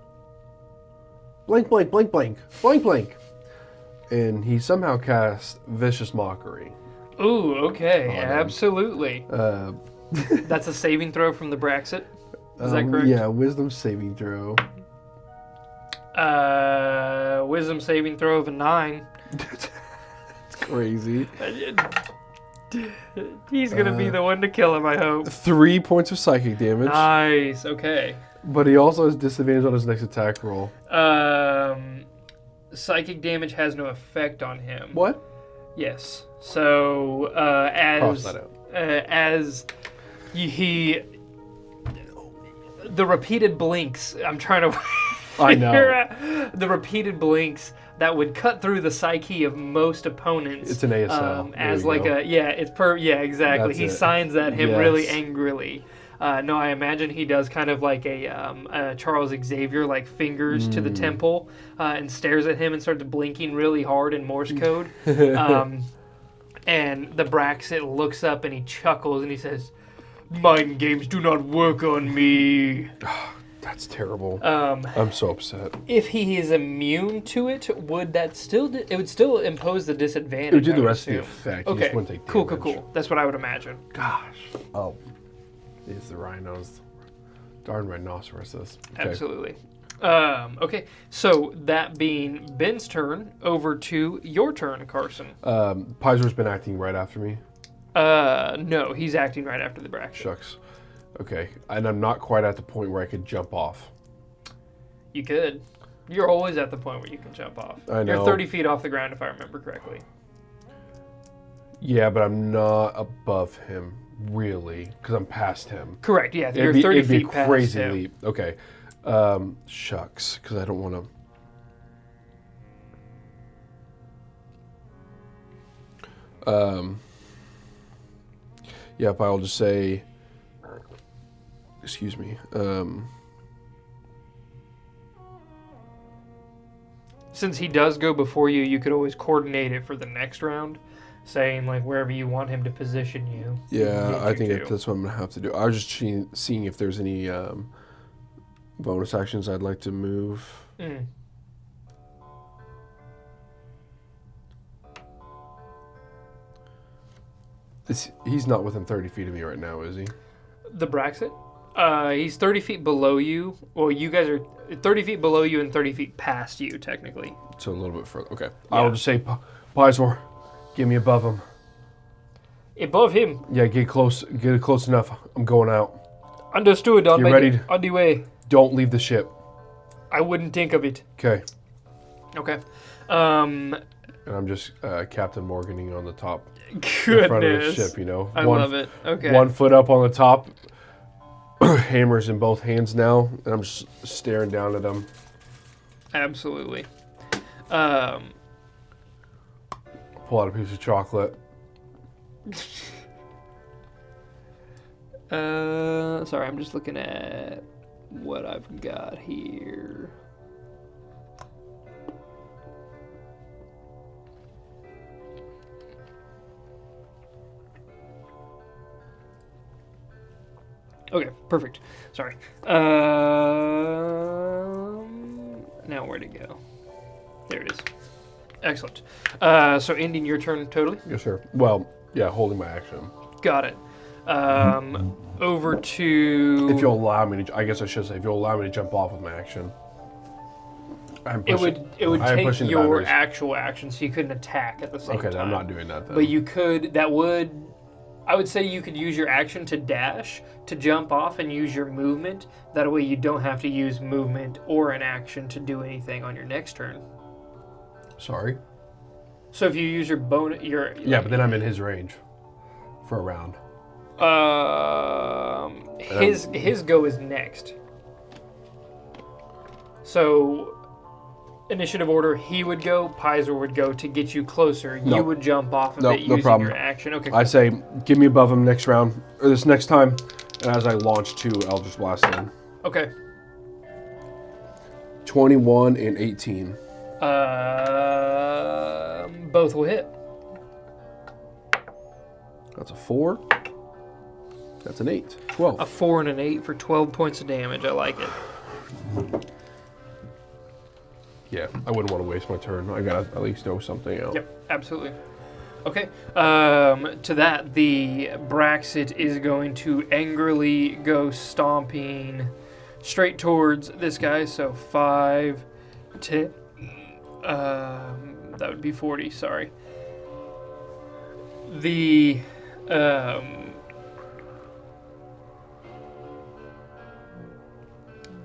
blank, blank, blank, blank, blank, blank. And he somehow casts Vicious Mockery. Ooh, okay, absolutely. That's a saving throw from the Braxit. Is that correct? Yeah, Wisdom saving throw. Wisdom saving throw of a 9. It's crazy. He's gonna be the one to kill him, I hope. 3 points of psychic damage. Nice, okay. But he also has disadvantage on his next attack roll. Psychic damage has no effect on him. What? Yes. So, Cross that out. The repeated blinks, I'm trying to I know. the repeated blinks that would cut through the psyche of most opponents. It's an ASL. As like exactly. That's He it. signs at him Yes. really angrily. No, I imagine he does kind of like a Charles Xavier, like fingers to the temple, and stares at him and starts blinking really hard in Morse code. And the Braxit looks up and he chuckles and he says, "Mind games do not work on me." That's terrible. I'm so upset. If he is immune to it, would that still? It would still impose the disadvantage. It would do I the would rest of the assume. effect. You Okay. just wouldn't take Cool. damage. That's what I would imagine. Gosh. Oh. It's the rhinos. Darn rhinoceroses. Okay. Absolutely. Okay. So that being Ben's turn, over to your turn, Karson. Pizor's been acting right after me. No, he's acting right after the Braxit. Shucks. Okay. And I'm not quite at the point where I could jump off. You could. You're always at the point where you can jump off. I know. You're 30 feet off the ground, if I remember correctly. Yeah, but I'm not above him, really, because I'm past him. Correct, yeah. You're 30 feet past crazy him. leap. Okay. Shucks, because I don't want to... Yep, I'll just say... Excuse me. Since he does go before you, you could always coordinate it for the next round, saying like wherever you want him to position you. Yeah, I think that's what I'm going to have to do. I was just seeing if there's any bonus actions I'd like to move. He's not within 30 feet of me right now, is he? The Braxit? He's 30 feet below you. Well, you guys are 30 feet below you and 30 feet past you, technically. So a little bit further. Okay. Yeah. I will just say, Pizor, get me above him. Above him. Yeah, get close enough. I'm going out. Understood. On the way. Don't leave the ship. I wouldn't think of it. Okay. Okay. And I'm just Captain Morganing on the top. Goodness. In front of the ship, you know. I love it. Okay. 1 foot up on the top. Hammers in both hands now, and I'm just staring down at them. Absolutely. Pull out a piece of chocolate. Sorry, I'm just looking at what I've got here. Okay, perfect. Sorry. Now where to go? There it is. Excellent. So ending your turn totally? Yes, sir. Well, Yeah, holding my action. Got it. Over to... If you'll allow me to... I guess I should say, if you'll allow me to jump off with my action. It would take your actual action, so you couldn't attack at the same time. Okay, I'm not doing that then. But you could... I would say you could use your action to dash, to jump off, and use your movement. That way you don't have to use movement or an action to do anything on your next turn. Sorry? So if you use your bonus... Yeah, but then I'm in his range for a round. His go is next. So... Initiative order, he would go, Pizor would go to get you closer. No. You would jump off of it using your action. Okay. I say, give me above him next round, or this next time, and as I launch 2 Eldritch Blast in. Okay. 21 and 18. Both will hit. That's a 4. That's an 8. 12. A 4 and an 8 for 12 points of damage. I like it. Yeah, I wouldn't want to waste my turn. I gotta at least know something out. Yep, absolutely. Okay. To that, the Braxit is going to angrily go stomping straight towards this guy. So 5, 10. That would be 40. Sorry. The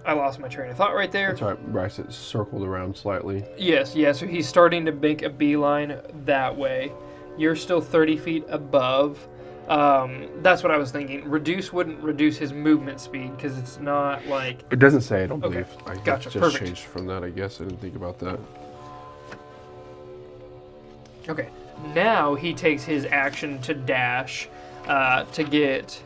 I lost my train of thought right there. That's all right. Braxit circled around slightly. Yes, yeah, so he's starting to make a beeline that way. You're still 30 feet above. That's what I was thinking. Reduce wouldn't reduce his movement speed because it's not like... It doesn't say, I don't believe. I Gotcha, just perfect. changed from that, I guess. I didn't think about that. Okay, now he takes his action to dash to get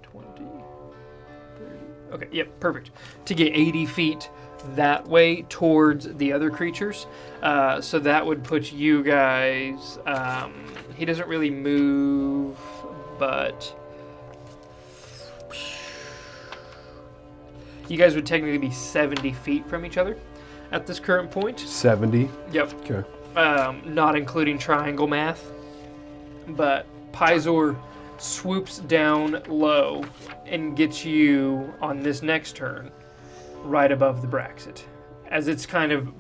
20, 30. Okay, yep, perfect. To get 80 feet that way towards the other creatures. So that would put you guys... he doesn't really move, but... You guys would technically be 70 feet from each other at this current point. 70? Yep. Okay. Not including triangle math, but Pizor swoops down low and gets you on this next turn right above the Braxit. As it's kind of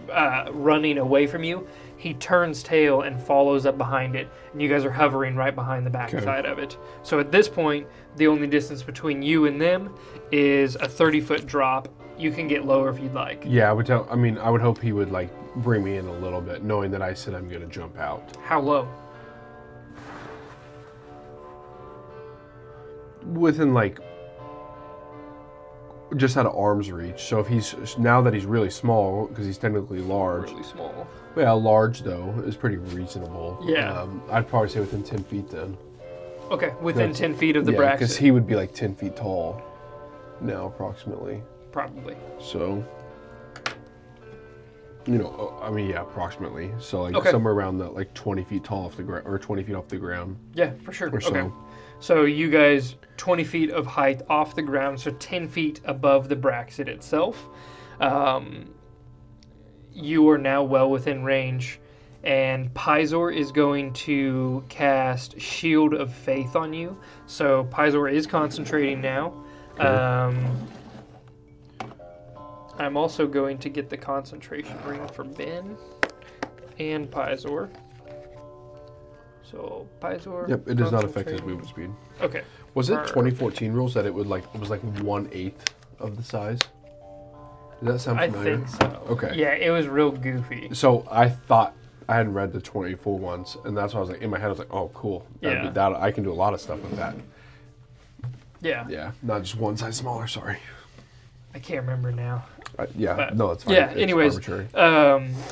running away from you, he turns tail and follows up behind it, and you guys are hovering right behind the backside of it. So at this point, the only distance between you and them is a 30-foot drop. You can get lower if you'd like. Yeah, I would hope he would, like, bring me in a little bit, knowing that I said I'm going to jump out. How low? Within, like, just out of arm's reach. So if now that he's really small, because he's technically large. Really small. Yeah, large, though, is pretty reasonable. Yeah. I'd probably say within 10 feet then. Okay, within 10 feet of the yeah, Braxit. because he would be like 10 feet tall now, approximately. Probably. So, yeah, approximately. So, like, okay. somewhere around that, like, 20 feet tall off the ground, or 20 feet off the ground. Yeah, for sure. Or so. Okay. So you guys, 20 feet of height off the ground, so 10 feet above the Braxit itself. You are now well within range, and Pizor is going to cast Shield of Faith on you. So Pizor is concentrating now. Okay. I'm also going to get the concentration ring for Ben and Pizor. So Pizor. Yep, it does not affect his movement speed. Okay. Was it 2014 rules that it was like 1/8 of the size? Does that sound familiar? I think so. Okay. Yeah, it was real goofy. So I thought I hadn't read the 24 ones, and that's why I was like, in my head, I was like, oh, cool. I can do a lot of stuff with that. Yeah. Yeah, not just one size smaller, sorry. I can't remember now. No, that's fine. Yeah, it's anyways, arbitrary.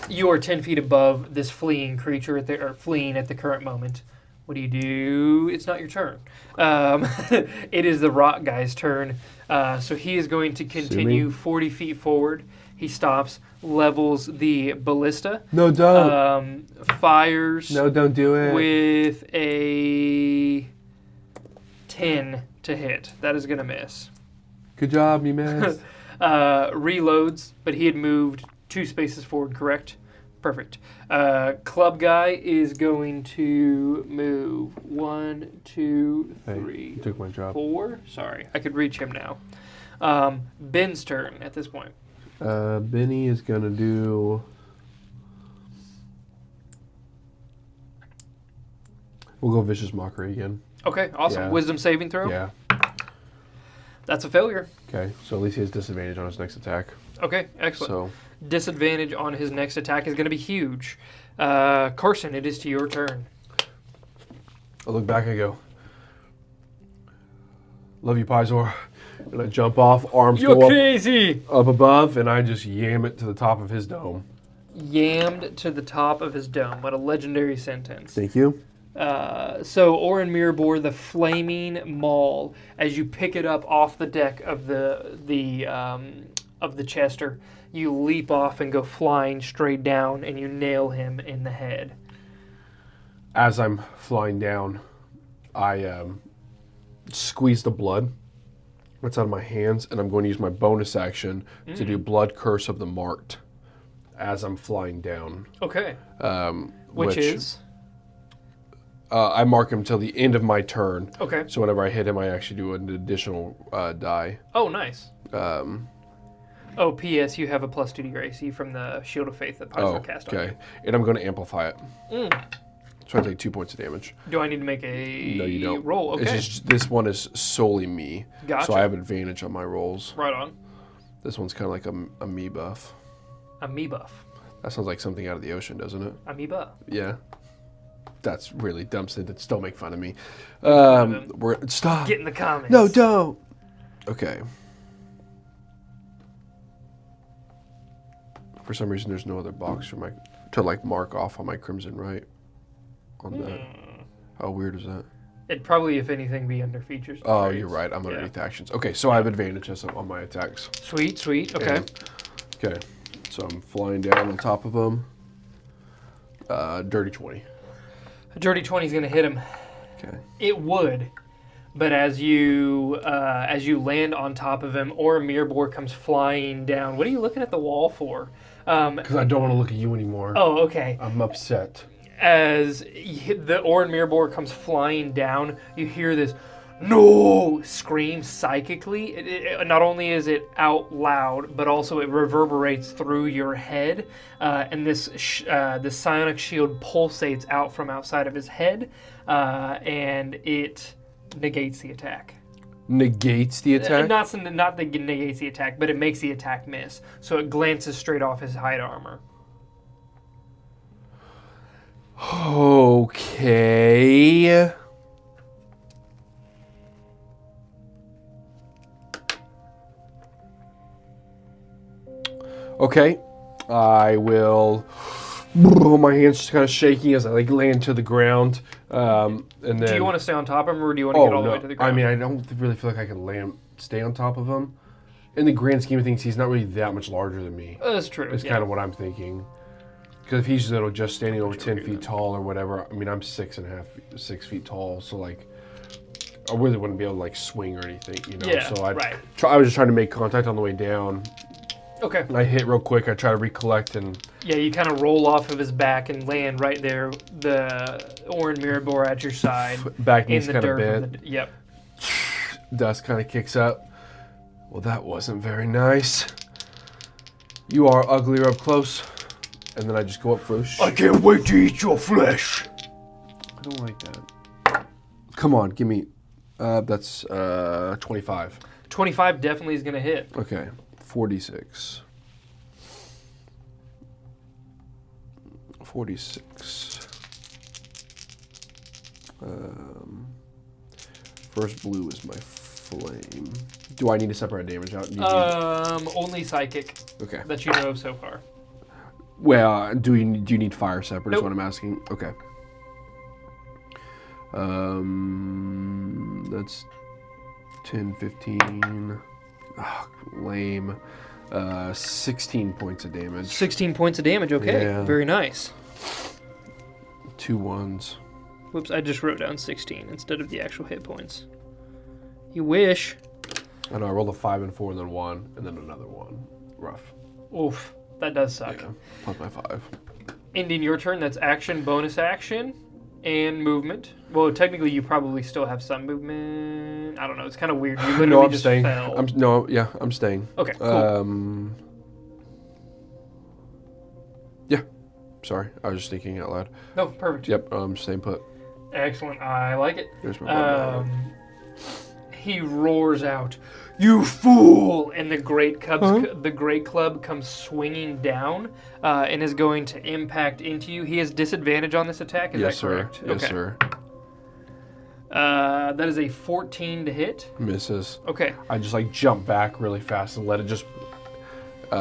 You are 10 feet above this fleeing creature, fleeing at the current moment. What do? It's not your turn. It is the rock guy's turn. So he is going to continue 40 feet forward. He stops, levels the ballista. No, don't. Fires. No, don't do it. With a 10 to hit. That is going to miss. Good job, you missed. Reloads, but he had moved 2 spaces forward, correct? Perfect. Club guy is going to move 1, 2, 3, you took my job. 4. Sorry, I could reach him now. Ben's turn at this point. Benny is going to do... We'll go Vicious Mockery again. Okay, awesome. Yeah. Wisdom saving throw? Yeah. That's a failure. Okay, so at least he has disadvantage on his next attack. Okay, excellent. So Disadvantage on his next attack is going to be huge. Karson, it is to your turn. I look back and go, love you, Pizor. And I jump off, arms You're go crazy! up above, and I just yam it to the top of his dome. Yammed to the top of his dome. What a legendary sentence. Thank you. So Orin Mirabor, the flaming maul, as you pick it up off the deck of the Chester, you leap off and go flying straight down, and you nail him in the head. As I'm flying down, I squeeze the blood that's out of my hands, and I'm going to use my bonus action to do Blood Curse of the Marked as I'm flying down. Okay. Which is? I mark him till the end of my turn. Okay. So whenever I hit him, I actually do an additional die. Oh, nice. P.S. You have a +2 to your AC from the Shield of Faith that Pizor cast on you. Okay. And I'm going to amplify it. So I take 2 points of damage. Do I need to make a No, you don't. roll? Okay. It's just, this one is solely me. Gotcha. So I have advantage on my rolls. Right on. This one's kind of like a me buff. A me buff. That sounds like something out of the ocean, doesn't it? Amoeba. Yeah. That's really dumb sentence. Don't make fun of me. Stop. Get in the comments. No, don't. Okay. For some reason, there's no other box for to mark off on my crimson right. On that. How weird is that? It'd probably, if anything, be under features. And Oh, traits. you're right. I'm underneath actions. Okay, so I have advantages on my attacks. Sweet. Okay. Okay. So I'm flying down on top of them. Dirty 20. A dirty 20 is going to hit him. Okay. It would, but as you land on top of him, Mirabor comes flying down. What are you looking at the wall for? Because I don't want to look at you anymore. Oh, okay. I'm upset. As the Orin Mirabor comes flying down, you hear this "no" scream psychically. Not only is it out loud, but also it reverberates through your head, and this psionic shield pulsates out from outside of his head, and it negates the attack. Negates the attack? Not that it negates the attack, but it makes the attack miss. So it glances straight off his hide armor. Okay. Okay. I will. My hand's just kind of shaking as I land to the ground. And then. Do you want to stay on top of him, or do you want to get all the way to the ground? I mean, I don't really feel like I can stay on top of him. In the grand scheme of things, he's not really that much larger than me. That's true. That's kind of what I'm thinking. Because if he's just standing over 10 feet tall or whatever, I mean, I'm 6 feet tall, so I really wouldn't be able to swing or anything, Yeah, So right. I was just trying to make contact on the way down. Okay. I hit real quick. I try to recollect and. Yeah, you kind of roll off of his back and land right there. The Orin Mirabor at your side. Back in knee's the kind of dirt. bent. Yep. Dust kind of kicks up. Well, that wasn't very nice. You are uglier up close. And then I just go up first. I can't wait to eat your flesh. I don't like that. Come on, give me. That's 25. 25 definitely is going to hit. Okay, 46. 46. First blue is my flame. Do I need to separate damage out? Only psychic. Okay. That you know of so far. Well, do you need fire separate? Nope. Is what I'm asking. Okay. That's 10, 15. Oh, lame. 16 points of damage. 16 points of damage. Okay. Yeah. Very nice. 2 1s. Whoops, I just wrote down 16 instead of the actual hit points. You wish. I know, I rolled a 5 and 4 and then 1 and then another 1. Rough. Oof. That does suck. Yeah, plus my 5. Ending your turn. That's action, bonus action, and movement. Well, technically, you probably still have some movement. I don't know. It's kind of weird. You literally No, I'm just staying. fell. I'm staying. Okay, cool. Yeah. Sorry, I was just thinking out loud. No, perfect. Yep, I'm staying put. Excellent. I like it. There's my button. He roars out, "You fool!" And the great club comes swinging down and is going to impact into you. He has disadvantage on this attack. Is Yes, that correct? sir. Yes, sir. That is a 14 to hit. Misses. Okay. I just like jump back really fast and let it just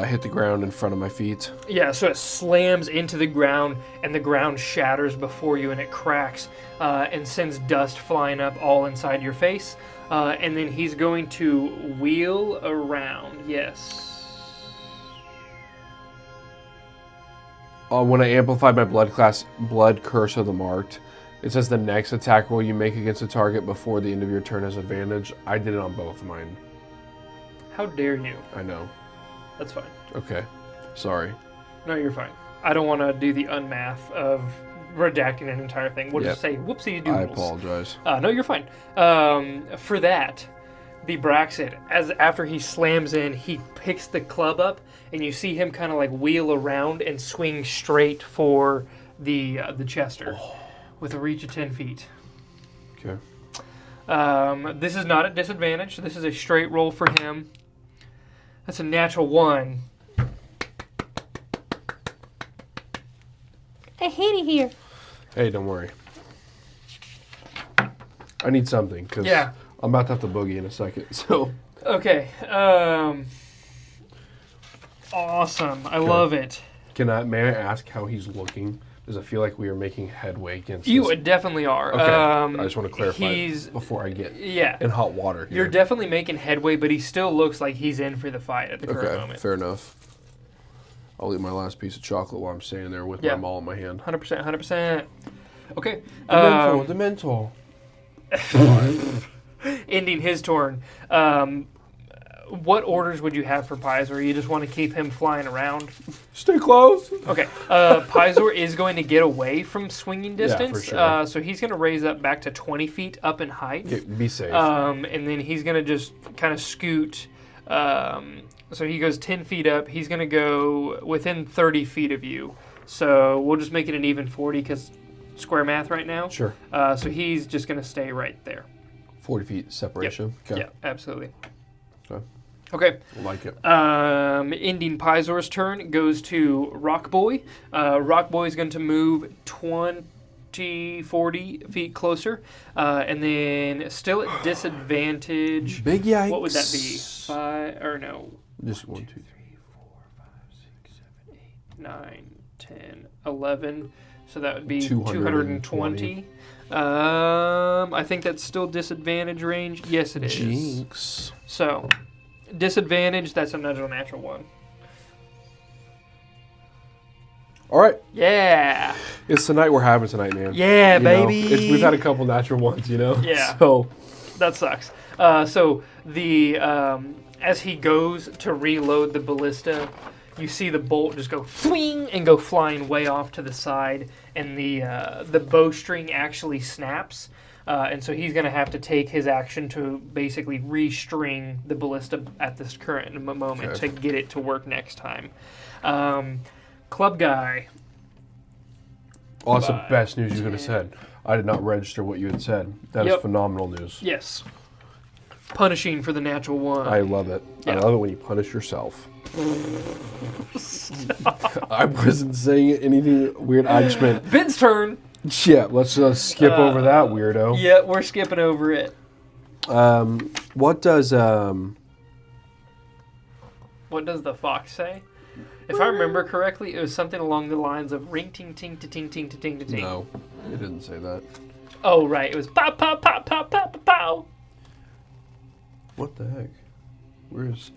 hit the ground in front of my feet. Yeah, so it slams into the ground, and the ground shatters before you, and it cracks and sends dust flying up all inside your face. And then he's going to wheel around. Yes. When I amplify my blood curse of the marked, it says the next attack roll you make against a target before the end of your turn has advantage. I did it on both of mine. How dare you? I know. That's fine. Okay. Sorry. No, you're fine. I don't want to do the unmath of redacting an entire thing. We'll just say whoopsie doodles. I apologize. No, you're fine. For that, the Braxit, after he slams in, he picks the club up, and you see him kind of like wheel around and swing straight for the Chester with a reach of 10 feet. Okay. This is not at disadvantage. This is a straight roll for him. That's a natural 1. I hate it here. Hey, don't worry. I need something because Yeah. I'm about to have to boogie in a second. So. Okay. Awesome. I love it. May I ask how he's looking? Does it feel like we are making headway against You this? definitely are. Okay. I just want to clarify before I get in hot water here. You're definitely making headway, but he still looks like he's in for the fight at the current moment. Fair enough. I'll eat my last piece of chocolate while I'm standing there with my maul in my hand. 100%, 100%. Okay. The mental. Ending his turn. What orders would you have for Pizor? You just want to keep him flying around? Stay close. Okay. Pizor is going to get away from swinging distance. Yeah, for sure. So he's going to raise up back to 20 feet up in height. Okay, be safe. And then he's going to just kind of scoot. So he goes 10 feet up. He's going to go within 30 feet of you. So we'll just make it an even 40 because square math right now. Sure. So he's just going to stay right there. 40 feet separation. Yep. Okay. Yeah, absolutely. Okay. Okay. Like it. Ending Pizor's turn goes to Rockboy. Rockboy is going to move 20, 40 feet closer. And then still at disadvantage. Big yikes. What would that be? 5, or no. Just 1, 2, 3, 4, 5, 6, 7, 8, 9, 10, 11. So that would be 220. I think that's still disadvantage range. Yes, it is. Jinx. So, disadvantage, that's another natural 1. All right. Yeah. It's the night we're having tonight, man. Yeah, baby. We've had a couple natural ones, Yeah. So. That sucks. So, as he goes to reload the ballista, you see the bolt just go swing and go flying way off to the side, and the bowstring actually snaps. And so he's going to have to take his action to basically restring the ballista at this current moment to get it to work next time. Club guy. Oh, that's the best news you could have said. I did not register what you had said. That is phenomenal news. Yes. Punishing for the natural 1. I love it. Yeah. I love it when you punish yourself. I wasn't saying anything weird. I just meant... Ben's turn. Yeah, let's skip over that weirdo. Yeah, we're skipping over it. What does the fox say? If I remember correctly, it was something along the lines of ring ting ting to ting ting to ting to ting. No, it didn't say that. Oh right, it was pow pow pow pow pow pow pow. What the heck? Where's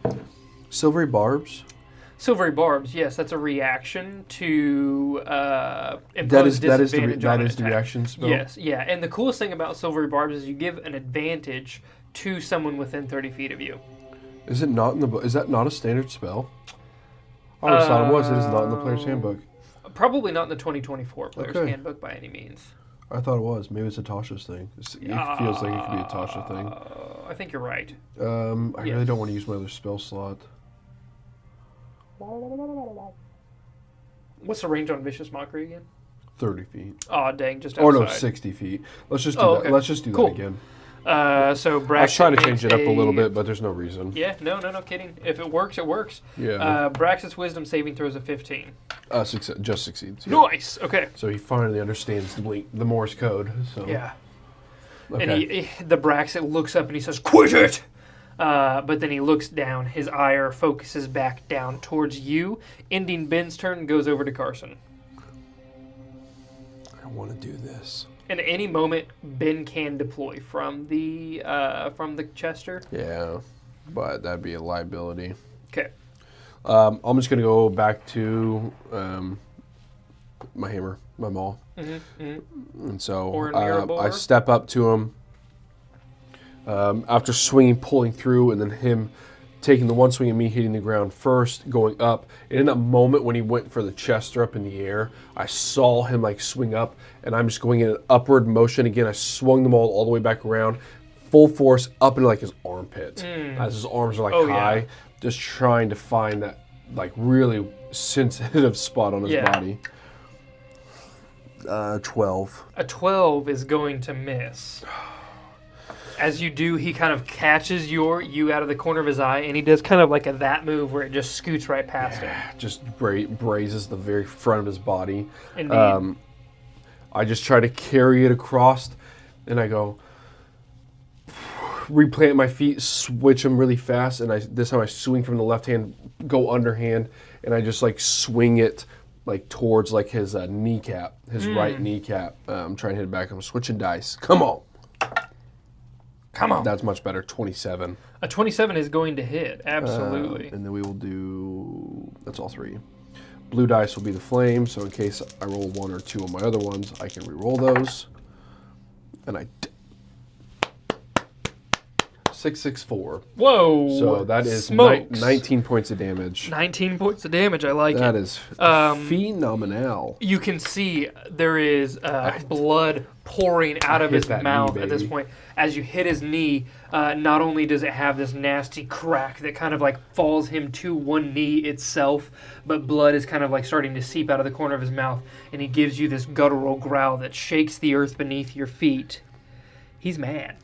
silvery barbs? Silvery barbs, yes, that's a reaction to impose disadvantage that on an is the attack. reaction spell? Yes, yeah, and the coolest thing about silvery barbs is you give an advantage to someone within 30 feet of you. Is it not in the book? Is that not a standard spell? I always thought it was. It is not in the player's handbook. Probably not in the 2024 Player's Okay. Handbook by any means. I thought it was. Maybe it's a Tasha's thing. It feels like it could be a Tasha thing. I think you're right. I really don't want to use my other spell slot. What's the range on Vicious Mockery again? 30 feet. Oh, dang, just outside. Or no, 60 feet. Let's just do that. Okay. Let's just do Cool. that again. So Braxton I was trying to change makes it up a little bit, but there's no reason. Yeah, no kidding. If it works, it works. Yeah. Braxton's Wisdom saving throws a 15. Just succeeds. Yeah. Nice. Okay. So he finally understands the Morse code. So. Yeah. Okay. And the Braxton looks up and he says, "Quit it!" But then he looks down. His ire focuses back down towards you. Ending Ben's turn, goes over to Karson. I want to do this. And at any moment, Ben can deploy from the Chester. Yeah, but that'd be a liability. Okay. I'm just gonna go back to my hammer, my maul, and so I step up to him after swinging, pulling through, and then him taking the one swing and me hitting the ground first, going up. And in that moment when he went for the Chester up in the air, I saw him like swing up, and I'm just going in an upward motion again. I swung the maul all the way back around, full force up into like his armpit, as his arms are like high, just trying to find that like really sensitive spot on his body. 12. A 12 is going to miss. As you do, he kind of catches you out of the corner of his eye, and he does kind of like that move where it just scoots right past him. Just grazes the very front of his body. Indeed. I just try to carry it across, and I go, replant my feet, switch them really fast, and this time I swing from the left hand, go underhand, and I just like swing it like towards like his kneecap, his right kneecap. I'm trying to hit it back. I'm switching dice. Come on. That's much better. 27. A 27 is going to hit, absolutely. And then we will do, that's all three. Blue dice will be the flame, so in case I roll 1 or 2 on my other ones, I can re-roll those. And 664. Whoa! So that is 19 points of damage. 19 points of damage, I like That it. is phenomenal. You can see there is blood pouring out of his mouth at this point. As you hit his knee, not only does it have this nasty crack that kind of like falls him to one knee itself, but blood is kind of like starting to seep out of the corner of his mouth, and he gives you this guttural growl that shakes the earth beneath your feet. He's mad.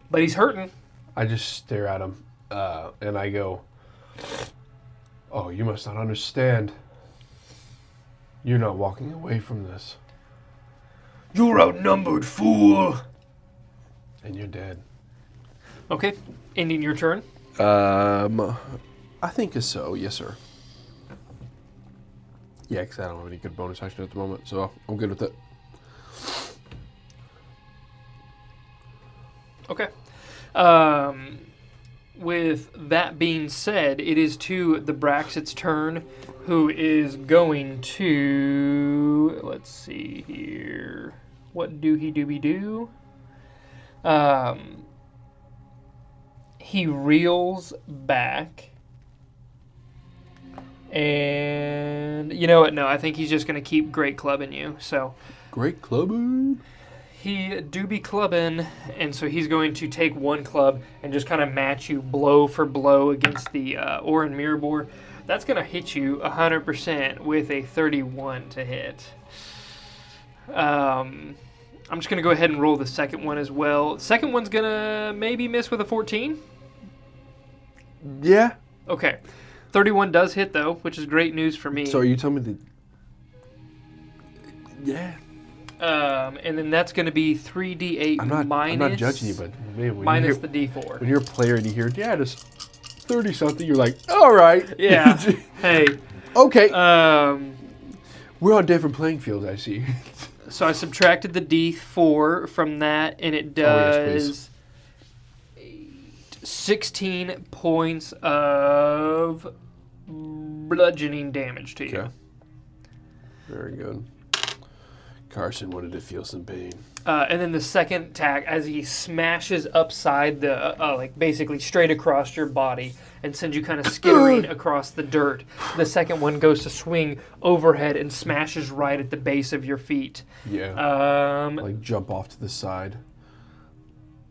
But he's hurting. I just stare at him, and I go, "Oh, you must not understand. You're not walking away from this. You're outnumbered, fool!" And you're dead." Okay, ending your turn. I think so, yes, sir. Yeah, because I don't have any good bonus action at the moment, so I'm good with it. Okay. With that being said, it is to the Braxit's turn, who is going to... Let's see here. What do he do? He reels back. And you know what? No, I think he's just going to keep great clubbing you. So Great clubbing. he do be clubbing, and so he's going to take one club and just kind of match you blow for blow against the Orin Mirror. That's going to hit you 100% with a 31 to hit. I'm just going to go ahead and roll the second one as well. The second one's going to maybe miss with a 14. Yeah. Okay. 31 does hit, though, which is great news for me. So are you telling me that... Yeah. And then that's going to be 3d8 I'm not judging you, but man, minus the d4. When you're a player and you hear, yeah, just 30-something, you're like, all right. Yeah. Hey. Okay. We're on different playing fields, I see. So I subtracted the d4 from that, and it does 16 points of bludgeoning damage to you. Okay. Very good. Karson wanted to feel some pain. And then the second attack, as he smashes upside the, like basically straight across your body and sends you kind of skittering across the dirt. The second one goes to swing overhead and smashes right at the base of your feet. Yeah. Like jump off to the side.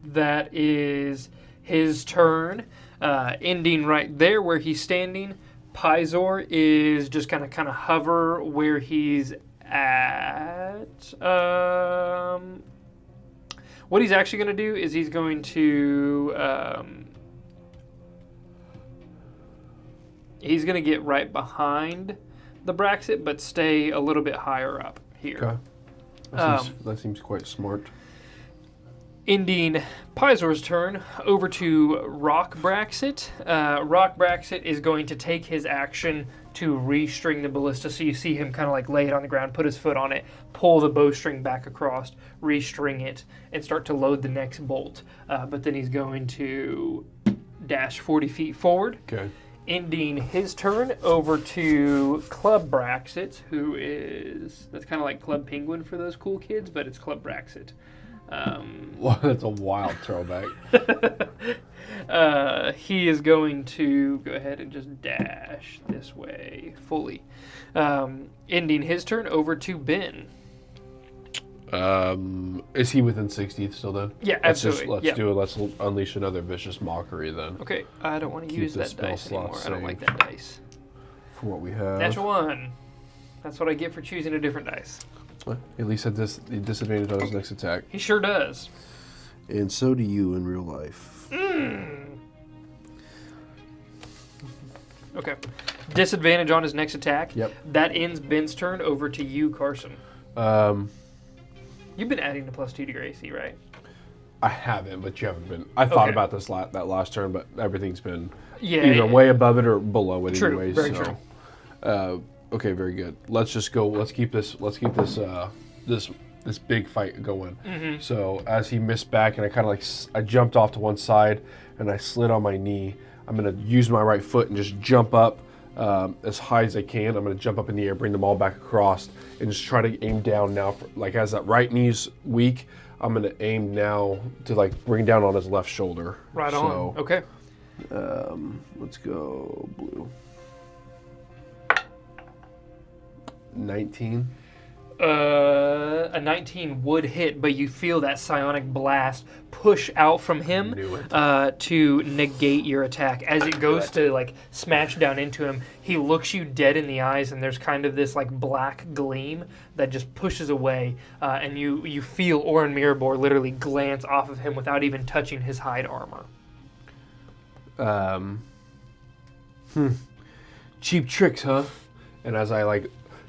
That is his turn. Ending right there where he's standing. Pizor is just gonna kind of hover where he's at. What he's actually going to do is he's going to get right behind the Braxit, but stay a little bit higher up here. Okay. That seems quite smart. Ending Pizor's turn, over to Rock Braxit. Rock Braxit is going to take his action to restring the ballista. So you see him kind of like lay it on the ground, put his foot on it, pull the bowstring back across, restring it, and start to load the next bolt. But then he's going to dash 40 feet forward. Okay. Ending his turn, over to Club Braxit, who is, that's kind of like Club Penguin for those cool kids, but it's Club Braxit. Well, that's a wild throwback. He is going to go ahead and just dash this way fully. Ending his turn, over to Ben. Is he within 60 still then? Yeah, absolutely. Let's do it. Let's unleash another vicious mockery then. Okay, I don't want to use that dice anymore. I don't like that dice. For what we have. Natural 1. That's what I get for choosing a different dice. Well, at least had the disadvantage on his next attack. He sure does. And so do you in real life. Okay. Disadvantage on his next attack. Yep. That ends Ben's turn. Over to you, Karson. You've been adding the +2 to your AC, right? I haven't, but you haven't been. I thought about this that last turn, but everything's been either way above it or below it. True. Anyways, Very so. true. Okay, very good. Let's just go. Let's keep this big fight going. Mm-hmm. So as he missed back, and I kind of I jumped off to one side, and I slid on my knee. I'm gonna use my right foot and just jump up as high as I can. I'm gonna jump up in the air, bring them all back across, and just try to aim down now. As that right knee's weak, I'm gonna aim now to bring down on his left shoulder. Right on. Okay. Let's go blue. 19. A 19 would hit, but you feel that psionic blast push out from him to negate your attack. As it goes to smash down into him, he looks you dead in the eyes, and there's kind of this black gleam that just pushes away, and you feel Oren Mirabor literally glance off of him without even touching his hide armor. Cheap tricks, huh? And as I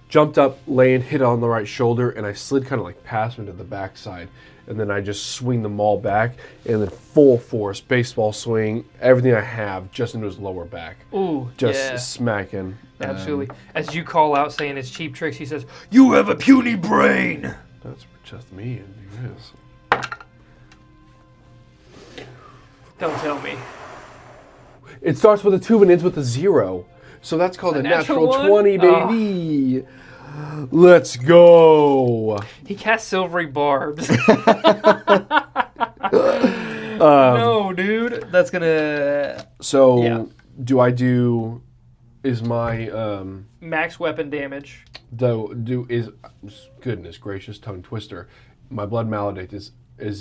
jumped up, hit on the right shoulder, and I slid kind of past him to the backside. And then I just swing the maul back, and then full force, baseball swing, everything I have, just into his lower back. Ooh, just smacking. Absolutely. As you call out saying it's cheap tricks, he says, "You have a puny brain!" That's just me, and yes. Don't tell me. It starts with a 2 and ends with a 0. So that's called a natural 20, baby. Oh. Let's go. He cast silvery barbs. No, dude. That's gonna... So, do I do... Is my... max weapon damage. Goodness gracious, tongue twister. My blood maledict is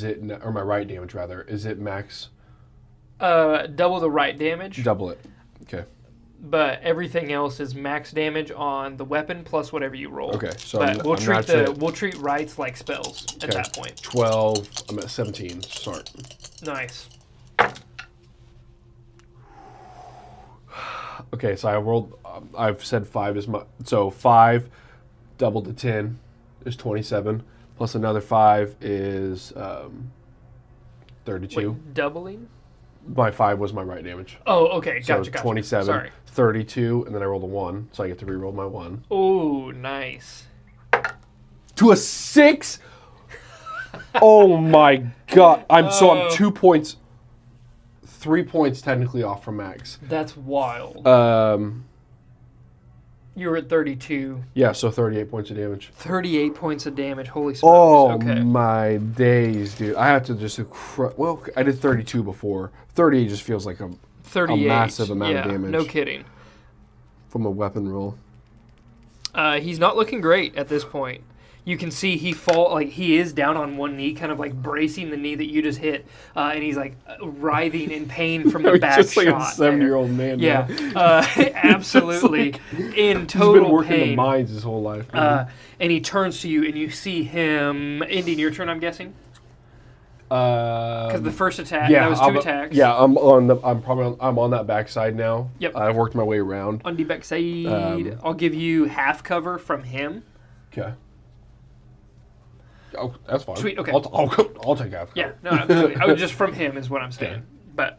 it... Or my right damage, rather. Is it max... double the right damage. Double it. Okay. But everything else is max damage on the weapon plus whatever you roll. Okay, so we'll treat rights like spells at that point. 12. I'm at 17. Start. Nice. Okay, so I rolled. I've said 5 is my. So 5 doubled to 10 is 27. Plus another 5 is 32. Wait, doubling? My 5 was my right damage. Oh, okay. Gotcha. 27, Sorry. 32, and then I rolled a 1, so I get to re-roll my 1. Oh, nice. To a 6? Oh my god. I'm 2 points, 3 points technically off from max. That's wild. You were at 32. Yeah, so 38 points of damage. 38 points of damage. Holy smokes. Oh, Okay. my days, dude. I have to just... Well, I did 32 before. 38 just feels like a 38. massive amount of damage. No kidding. From a weapon roll. He's not looking great at this point. You can see he is down on one knee, kind of like bracing the knee that you just hit, and he's like writhing in pain from the back just shot. like a 7-year-old man. Yeah, absolutely in total He's been working pain. the mines his whole life. And he turns to you, and you see him ending your turn. I'm guessing because the first attack, that was 2 attacks. Yeah, I'm on that backside now. Yep. I've worked my way around. On the backside, I'll give you half cover from him. Okay. Oh, that's fine. Sweet. Okay. I'll take half. Yeah. No, absolutely. I was just from him is what I'm saying. Okay. But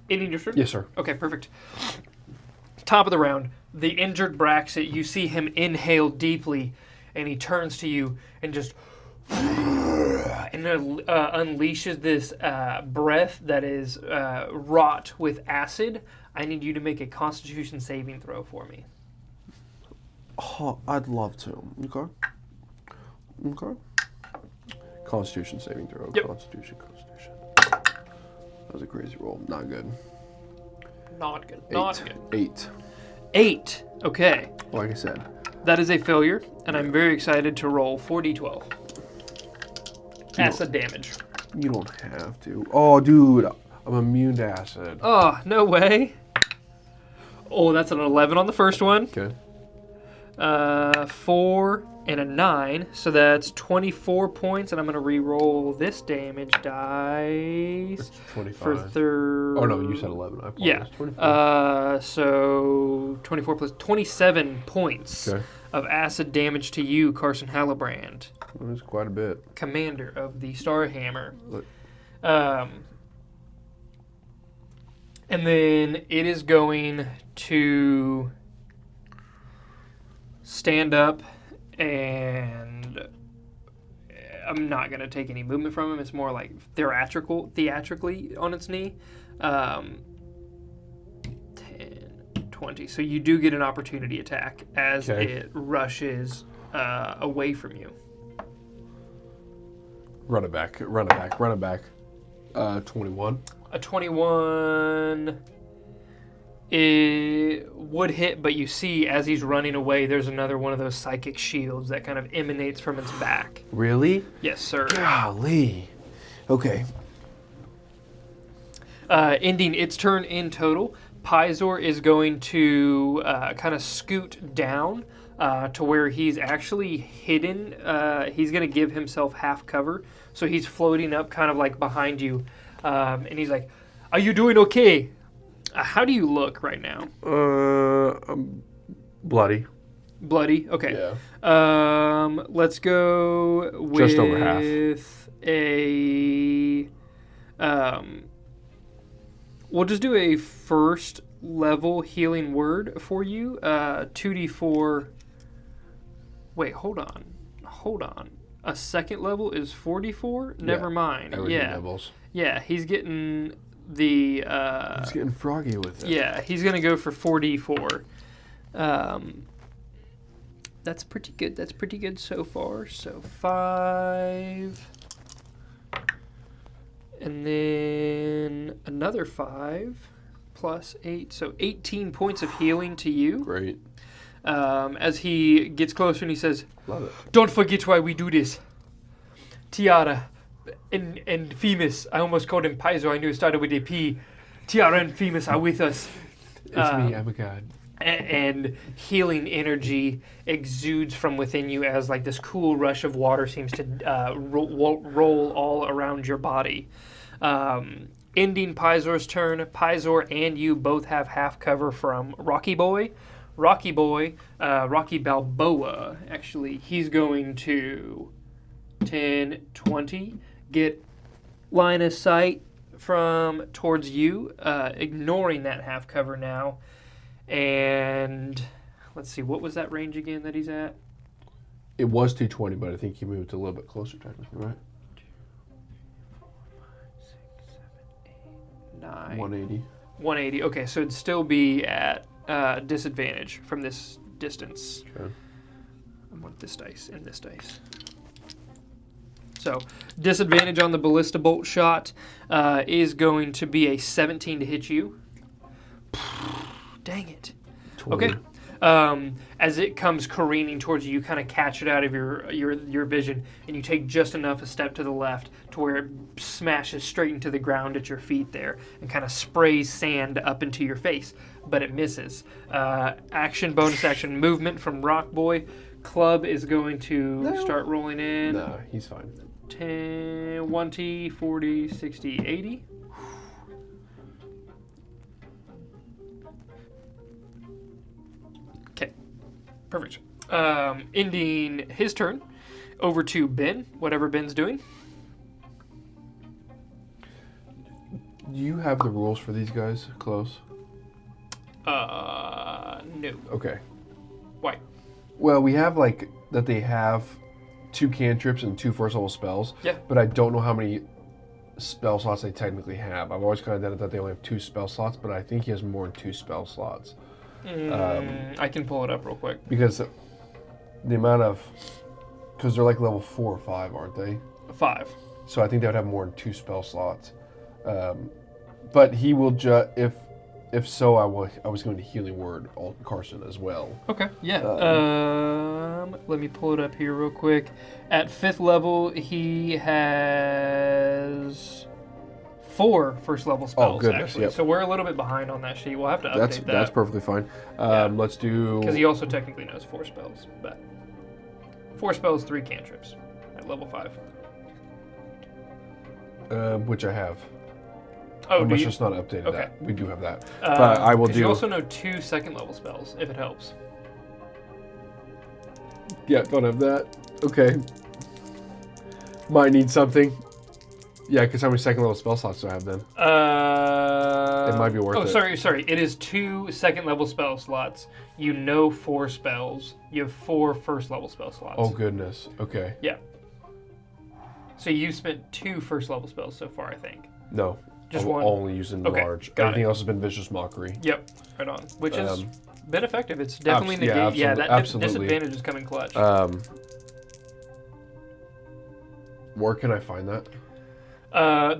ending your turn. Yes, sir. Okay. Perfect. Top of the round, the injured Braxit. You see him inhale deeply, and he turns to you and just unleashes this breath that is wrought with acid. I need you to make a Constitution saving throw for me. Oh, I'd love to. Okay. Constitution saving throw. Yep. Constitution. That was a crazy roll. Not good. Not good. 8. Not good. 8. 8. Okay. Like I said. That is a failure, and I'm very excited to roll 4d12. Acid damage. You don't have to. Oh, dude. I'm immune to acid. Oh, no way. Oh, that's an 11 on the first one. Okay. 4 and a 9, so that's 24 points, and I'm going to re-roll this damage dice. It's 25. For third. Oh, no, you said 11. I apologize. Yeah. 24. So 24 plus 27 points Okay. of acid damage to you, Karson Hallebrand, That was quite a bit. commander of the Starhammer. Look. And then it is going to stand up, and I'm not going to take any movement from him. It's more like theatrically on its knee. 10, 20. So you do get an opportunity attack as it rushes away from you. Run it back. 21. A 21 it would hit, but you see as he's running away, there's another one of those psychic shields that kind of emanates from its back. Really? Yes, sir. Golly. Okay. Ending its turn in total, Pizor is going to kind of scoot down to where he's actually hidden. He's going to give himself half cover, so he's floating up kind of like behind you. And he's like, "Are you doing okay? How do you look right now?" I'm bloody. Bloody? Okay. Yeah. Let's go with Just over half. a... we'll just do a first level healing word for you. 2d4... Wait, hold on. A second level is 4d4? Never mind. Everything doubles. Yeah, he's getting the... He's getting froggy with it. Yeah, he's going to go for 4d4. That's pretty good so far. So 5. And then another 5 plus 8. So 18 points of healing to you. Great. As he gets closer and he says, Love it. "Don't forget why we do this. Tiara and Femus," I almost called him Pizor, I knew it started with a P. "Tiara and Femus are with us." It's me, I'm a god. And healing energy exudes from within you as like this cool rush of water seems to roll all around your body. Ending Pizor's turn, Pizor and you both have half cover from Rocky Balboa, actually. He's going to 10, 20, get line of sight from towards you, ignoring that half cover now. And let's see, what was that range again that he's at? It was 220, but I think he moved a little bit closer technically, right? 9. 180. 180. Okay, so it'd still be at disadvantage from this distance. Okay. I want this dice and this dice. So, disadvantage on the ballista bolt shot is going to be a 17 to hit you. Dang it. 20. Okay. As it comes careening towards you, you kind of catch it out of your vision, and you take just enough a step to the left to where it smashes straight into the ground at your feet there and kind of sprays sand up into your face, but it misses. Bonus action movement from Rock Boy. Club is going to start rolling in. No, he's fine. 10, 20, 40, 60, 80. Okay, perfect. Ending his turn, over to Ben, whatever Ben's doing. Do you have the rules for these guys close? No. Okay. Why? Well, we have like that they have 2 cantrips and 2 first level spells. Yeah. But I don't know how many spell slots they technically have. I've always kind of done it that they only have 2 spell slots, but I think he has more than 2 spell slots. I can pull it up real quick. Because the amount of, because they're like level 4 or 5, aren't they? 5. So I think they would have more than 2 spell slots. But he will just if so, I was going to healing word Karson as well. Okay, yeah. Let me pull it up here real quick. At 5th level, he has 4 first level spells, actually. Yep. So we're a little bit behind on that sheet. We'll have to update that. That's perfectly fine. Let's do... Because he also technically knows 4 spells, but 4 spells, 3 cantrips at level 5. Which I have. Oh, I must just not updated Okay. that. We do have that. But I will do... You also know 2 second level spells, if it helps. Yeah, don't have that. Okay. Might need something. Yeah, because how many second level spell slots do I have then? It might be worth it. Oh, sorry. It is 2 second level spell slots. You know 4 spells. You have 4 first level spell slots. Oh, goodness. Okay. Yeah. So you've spent 2 first level spells so far, I think. No. Just I'm one? only using large. Everything else has been Vicious Mockery. Yep. Right on. Which has been effective. It's definitely negated. Yeah, that disadvantage is coming clutch. Where can I find that?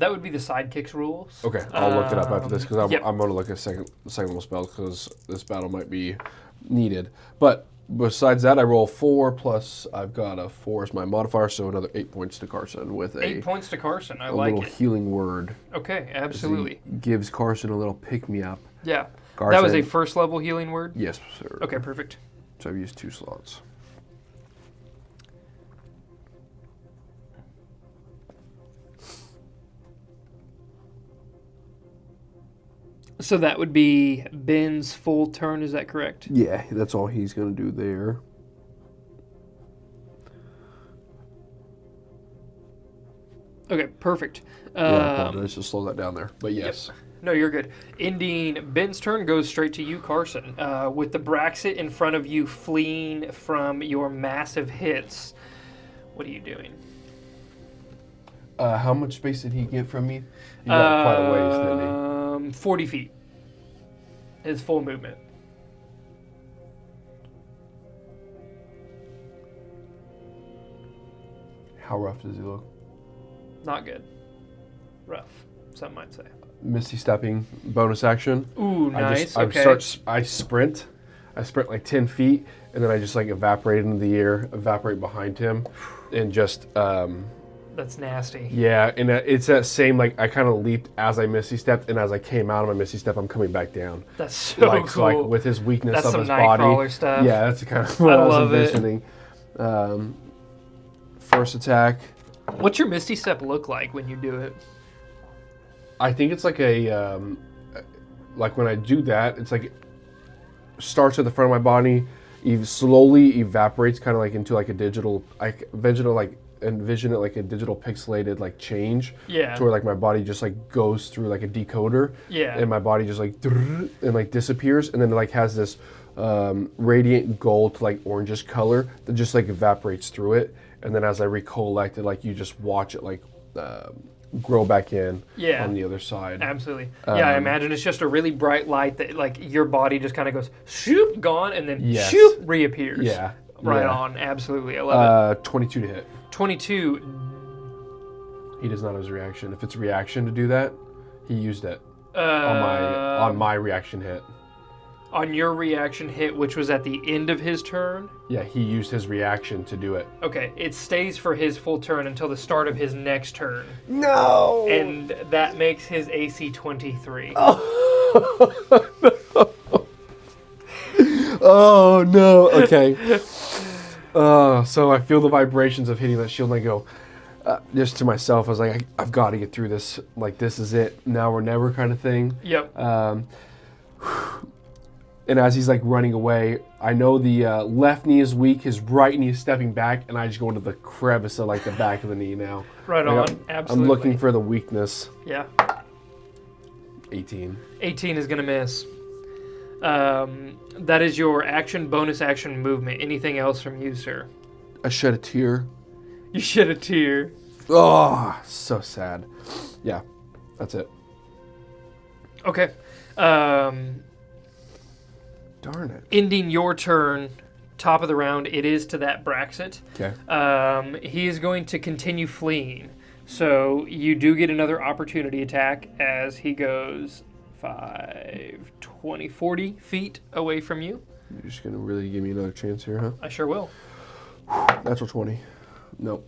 That would be the sidekicks rules. Okay, I'll look it up after this because yep. I'm going to look at second level spells because this battle might be needed. But besides that, I roll 4 plus I've got a 4 as my modifier, so another 8 points to Karson with 8 points to Karson. I a like little it. healing word. Okay, absolutely. Gives Karson a little pick me up. Yeah. Karson, that was a first level healing word? Yes, sir. Okay, perfect. So I've used 2 slots. So that would be Ben's full turn, is that correct? Yeah, that's all he's going to do there. Okay, perfect. Yeah, I apologize to slow that down there, but yes. Yep. No, you're good. Ending Ben's turn goes straight to you, Karson. With the Braxit in front of you fleeing from your massive hits, what are you doing? How much space did he get from me? He got quite a ways, didn't he? 40 feet. His full movement. How rough does he look? Not good. Rough, some might say. Misty stepping, bonus action. Ooh, nice. I sprint. I sprint like 10 feet, and then I just like evaporate into the air, evaporate behind him, and just... That's nasty. Yeah, and it's that same, like, I kind of leaped as I Misty stepped, and as I came out of my Misty step, I'm coming back down. That's so cool. So, like, with his weakness that's of some his body. Nightcrawler stuff. Yeah, that's kind of what I was love envisioning. First attack. What's your Misty Step look like when you do it? I think it's like a, like when I do that, it's like, starts at the front of my body, slowly evaporates kind of like into like a digital, envision it like a digital pixelated like change. Yeah. To where like my body just like goes through like a decoder. Yeah. And my body just like and like disappears, and then it like has this radiant gold to like orangish color that just like evaporates through it. And then as I recollect it, like you just watch it like grow back in Yeah. on the other side. Absolutely. Yeah, I imagine it's just a really bright light that, like, your body just kind of goes, shoop, gone, and then Yes. shoop, reappears. Yeah. Right yeah. on. Absolutely. I love 22 to hit. it. 22. He does not have his reaction. If it's a reaction to do that, he used it on my reaction hit. On your reaction hit, which was at the end of his turn? Yeah, he used his reaction to do it. Okay, it stays for his full turn until the start of his next turn. No! And that makes his AC 23. Oh, no. Okay. So I feel the vibrations of hitting that shield and I go, just to myself, I was like, I've got to get through this. Like, this is it. Now or never kind of thing. Yep. And as he's like running away, I know the left knee is weak, his right knee is stepping back, and I just go into the crevice of like the back of the knee now. Right like, on. Absolutely. I'm looking for the weakness. Yeah. 18. 18 is going to miss. That is your action, bonus action, movement. Anything else from you, sir? I shed a tear. You shed a tear. Oh, so sad. Yeah, that's it. Okay. Darn it. Ending your turn, top of the round, it is to that Braxit. Okay. He is going to continue fleeing. So you do get another opportunity attack as he goes 5, 20, 40 feet away from you. You're just going to really give me another chance here, huh? I sure will. Natural 20. Nope.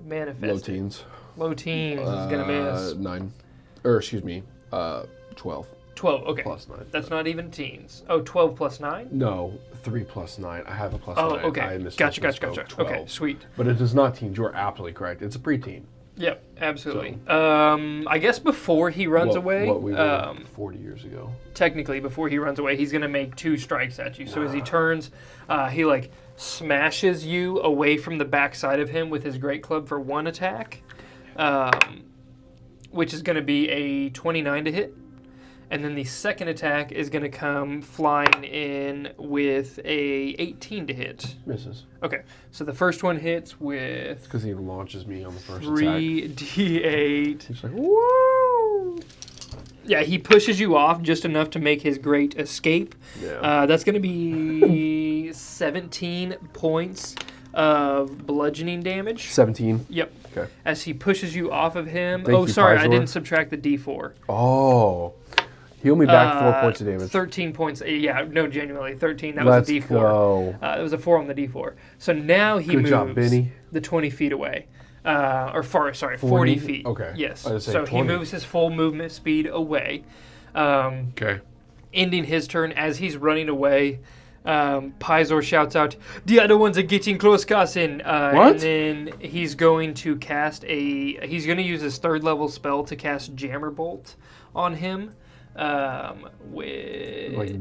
Manifest. Low teens. Low teens is going to miss. 9. Or, excuse me, 12. 12, okay. Plus 9. That's not even teens. Oh, 12 plus 9? No, 3 plus 9. I have a plus Oh, 9. okay. I Gotcha. misspoke. 12. Okay, sweet. But it is not teens. You are absolutely correct. It's a preteen. Yep, absolutely. I guess before he runs away, What we were 40 years ago. technically before he runs away, he's going to make 2 strikes at you. So as he turns, he like smashes you away from the backside of him with his great club for 1 attack, which is going to be a 29 to hit. And then the second attack is going to come flying in with a 18 to hit. Misses. Okay, so the first one hits with Because he launches me on the first attack. 3d8. He's like, whoa! Yeah, he pushes you off just enough to make his great escape. Yeah. That's going to be 17 points of bludgeoning damage. 17. Yep. Okay. As he pushes you off of him. Thank you, Sorry, I Pizor. didn't subtract the d4. Oh. Heal me back 4 points of damage. 13 points. Yeah, no, genuinely, 13. That was Let's a d4. go. That was a 4 on the d4. So now he Good moves job, Benny. the 20 feet away. 40 feet. Okay. Yes. I was So saying he 20. moves his full movement speed away. Okay. Ending his turn as he's running away. Pizor shouts out, "The other ones are getting close, Karson." What? And then he's going to cast he's going to use his 3rd level spell to cast Jammer Bolt on him. Like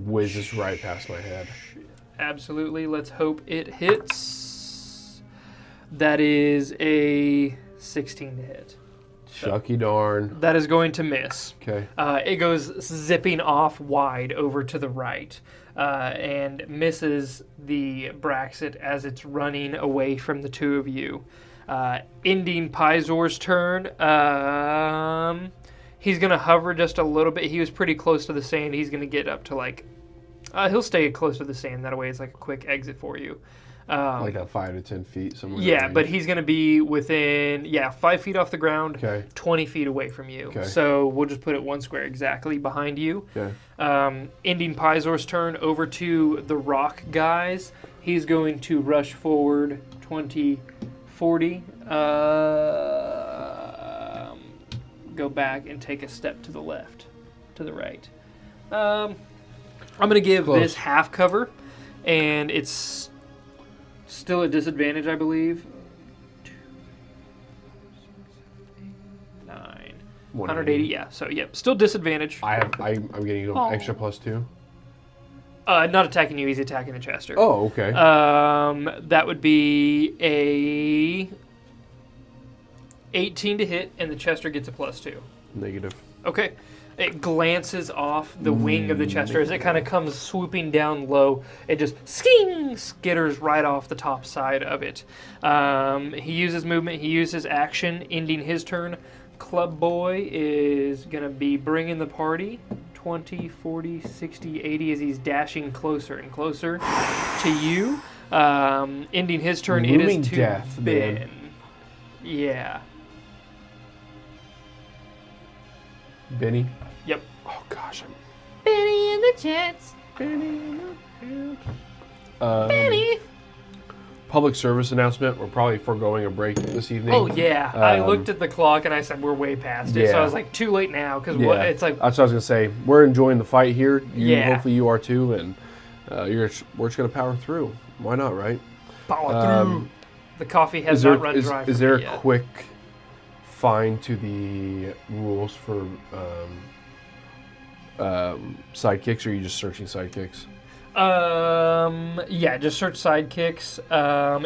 whizzes right past my head. Absolutely. Let's hope it hits. That is a 16 to hit. Shucky darn. That is going to miss. Okay. It goes zipping off wide over to the right and misses the Braxit as it's running away from the 2 of you. Ending Pizor's turn. He's going to hover just a little bit. He was pretty close to the sand. He's going to get up to like... he'll stay close to the sand. That way it's like a quick exit for you. Like that 5 to 10 feet somewhere. Yeah, but he's going to be within, 5 feet off the ground, Okay. 20 feet away from you. Okay. So we'll just put it 1 square exactly behind you. Okay. Ending Pizor's turn over to the rock guys. He's going to rush forward 20, 40. Go back and take a step to the left, to the right. I'm going to give Close. this half cover, and it's still a disadvantage, I believe. 9, 180. Yeah. So still disadvantage. I'm getting an extra plus 2. Not attacking you. He's attacking the Chester. Oh, okay. That would be a 18 to hit, and the Chester gets a plus 2. Negative. Okay. It glances off the wing of the Chester as it kind of comes swooping down low. It just skitters right off the top side of it. He uses movement. He uses action, ending his turn Club Boy is going to be bringing the party 20, 40, 60, 80 as he's dashing closer and closer to you. Ending his turn, Looming it is to death, Ben. man. Yeah. Benny. Yep. Oh gosh. Benny and the Jets. Benny. Benny. Public service announcement. We're probably foregoing a break this evening. Oh, yeah. I looked at the clock and I said, we're way past it. So I was like, too late now. Because it's like... That's what I was going to say. We're enjoying the fight here. Hopefully you are too. And we're just going to power through. Why not, right? Power through. The coffee has not run dry. Is there a quick find to the rules for sidekicks, or are you just searching sidekicks? Yeah, just search sidekicks.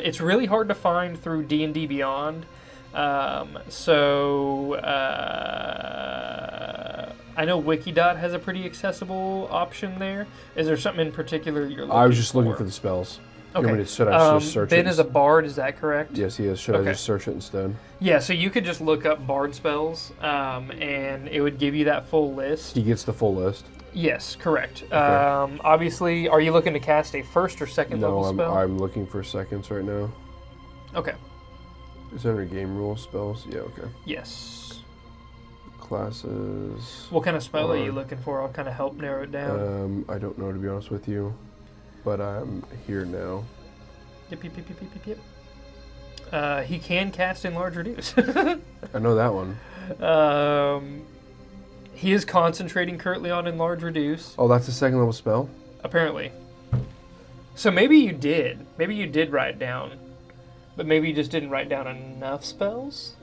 It's really hard to find through D&D Beyond. I know Wikidot has a pretty accessible option there. Is there something in particular you're looking for? I was just looking for the spells. Okay. Should I just search Ben it? is a bard, is that correct? Yes, he is. Should I just search it instead? Yeah, so you could just look up bard spells, and it would give you that full list. He gets the full list. Yes, correct. Okay. Obviously, are you looking to cast a first or second level spell? No, I'm looking for seconds right now. Okay. Is that under game rules spells? Yeah, okay. Yes. Classes. What kind of spell are you looking for? I'll kind of help narrow it down. I don't know, to be honest with you, but I'm here now. Yep. He can cast Enlarge Reduce. I know that one. He is concentrating currently on Enlarge Reduce. Oh, that's a second level spell? Apparently. So maybe you did. Maybe you did write down. But maybe you just didn't write down enough spells?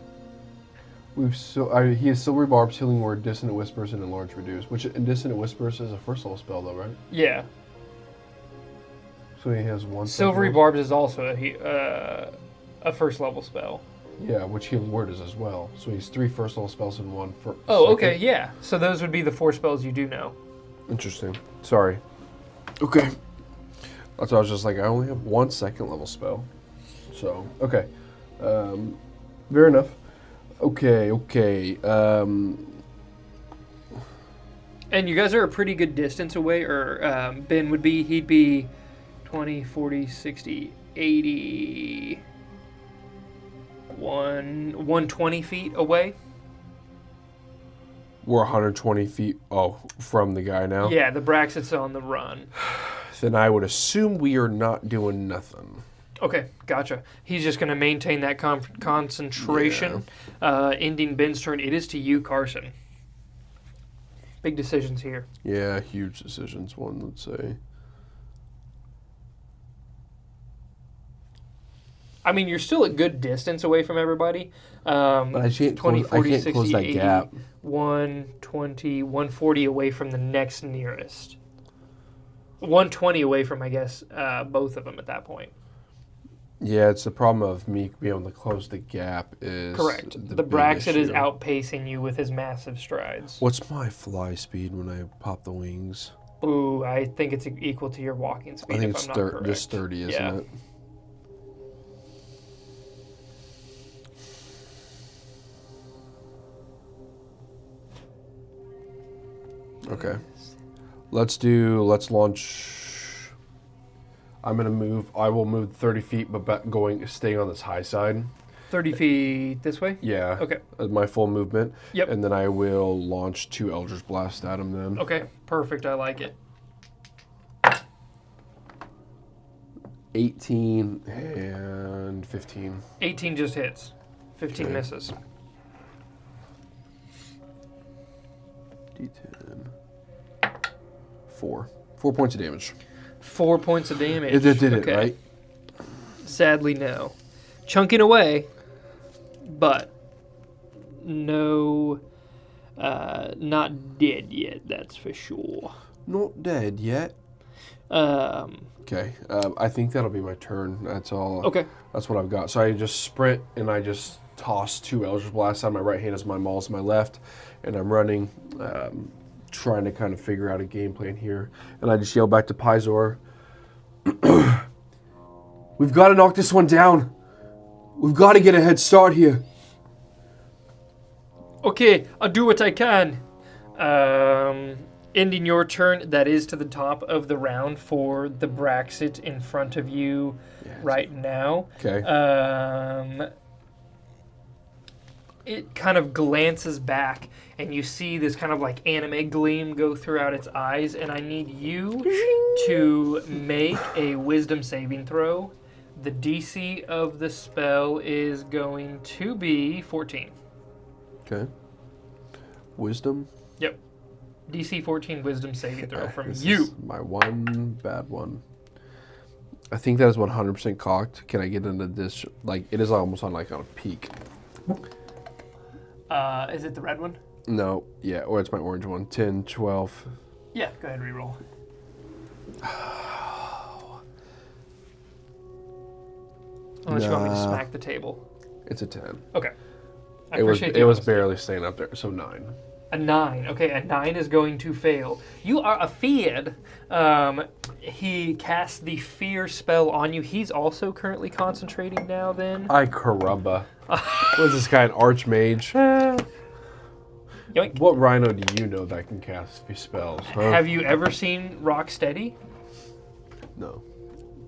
He has Silvery Barbs, Healing Word, Dissonant Whispers, and Enlarge Reduce. Which, Dissonant Whispers is a first level spell, though, right? Yeah. So he has one. Silvery Barbs is also a first level spell. Yeah, which Healing Word is as well. So he's 3 first level spells and 1 for. Oh, okay, yeah. So those would be the 4 spells you do know. Interesting. Sorry. Okay. That's why I was just like, I only have 1 second level spell. So, okay. Fair enough. Okay. And you guys are a pretty good distance away, or Ben would be, he'd be 20, 40, 60, 80, 120 feet away. We're 120 feet, from the guy now? Yeah, the Braxit's on the run. Then I would assume we are not doing nothing. Okay, gotcha. He's just going to maintain that concentration. Yeah. Ending Ben's turn. It is to you, Karson. Big decisions here. Yeah, huge decisions, one would say. I mean, you're still a good distance away from everybody. But I can't, 20, 40, I can't 60, close that 80, gap. 120, 140 away from the next nearest. 120 away from, I guess, both of them at that point. Yeah, it's the problem of me being able to close the gap is correct. The Braxit is outpacing you with his massive strides. What's my fly speed when I pop the wings? Ooh, I think it's equal to your walking speed. I think if it's I'm not correct. Just 30, isn't it? Okay. Let's launch. I will move 30 feet, but staying on this high side. 30 feet this way? Yeah. Okay. My full movement. Yep. And then I will launch 2 Eldritch Blast at him then. Okay, perfect. I like it. 18 and 15. 18 just hits. 15 misses. D10. 4 points of damage. 4 points of damage. It did it, right? Sadly, no. Chunking away, but no, not dead yet, that's for sure. Not dead yet. Okay, I think that'll be my turn. That's all. Okay. That's what I've got. So I just sprint, and I just toss 2 Eldritch Blasts on my right hand as my maul's my left, and I'm running, trying to kind of figure out a game plan here. And I just yell back to Pizor, we've got to knock this one down. We've got to get a head start here. Okay, I'll do what I can. Ending your turn, that is to the top of the round for the Braxit in front of you right now. Okay. It kind of glances back, and you see this kind of like anime gleam go throughout its eyes, and I need you to make a wisdom saving throw. The DC of the spell is going to be 14. Okay. Wisdom. Yep. DC 14 wisdom saving throw from This you. is my one bad one. I think that is 100% cocked. Can I get into this? Like, it is almost on like on a peak. Is it the red one? No. Yeah, or it's my orange one. 10, 12. Yeah, go ahead and reroll. Unless you want me to smack the table. It's a 10. Okay. I It was appreciate the honesty. barely staying up there, so 9. A 9. Okay, a 9 is going to fail. You are afeared. He casts the fear spell on you. He's also currently concentrating now then. Ay caramba. What is this guy, an archmage? Yoink. What rhino do you know that can cast these spells? Huh? Have you ever seen Rocksteady? No.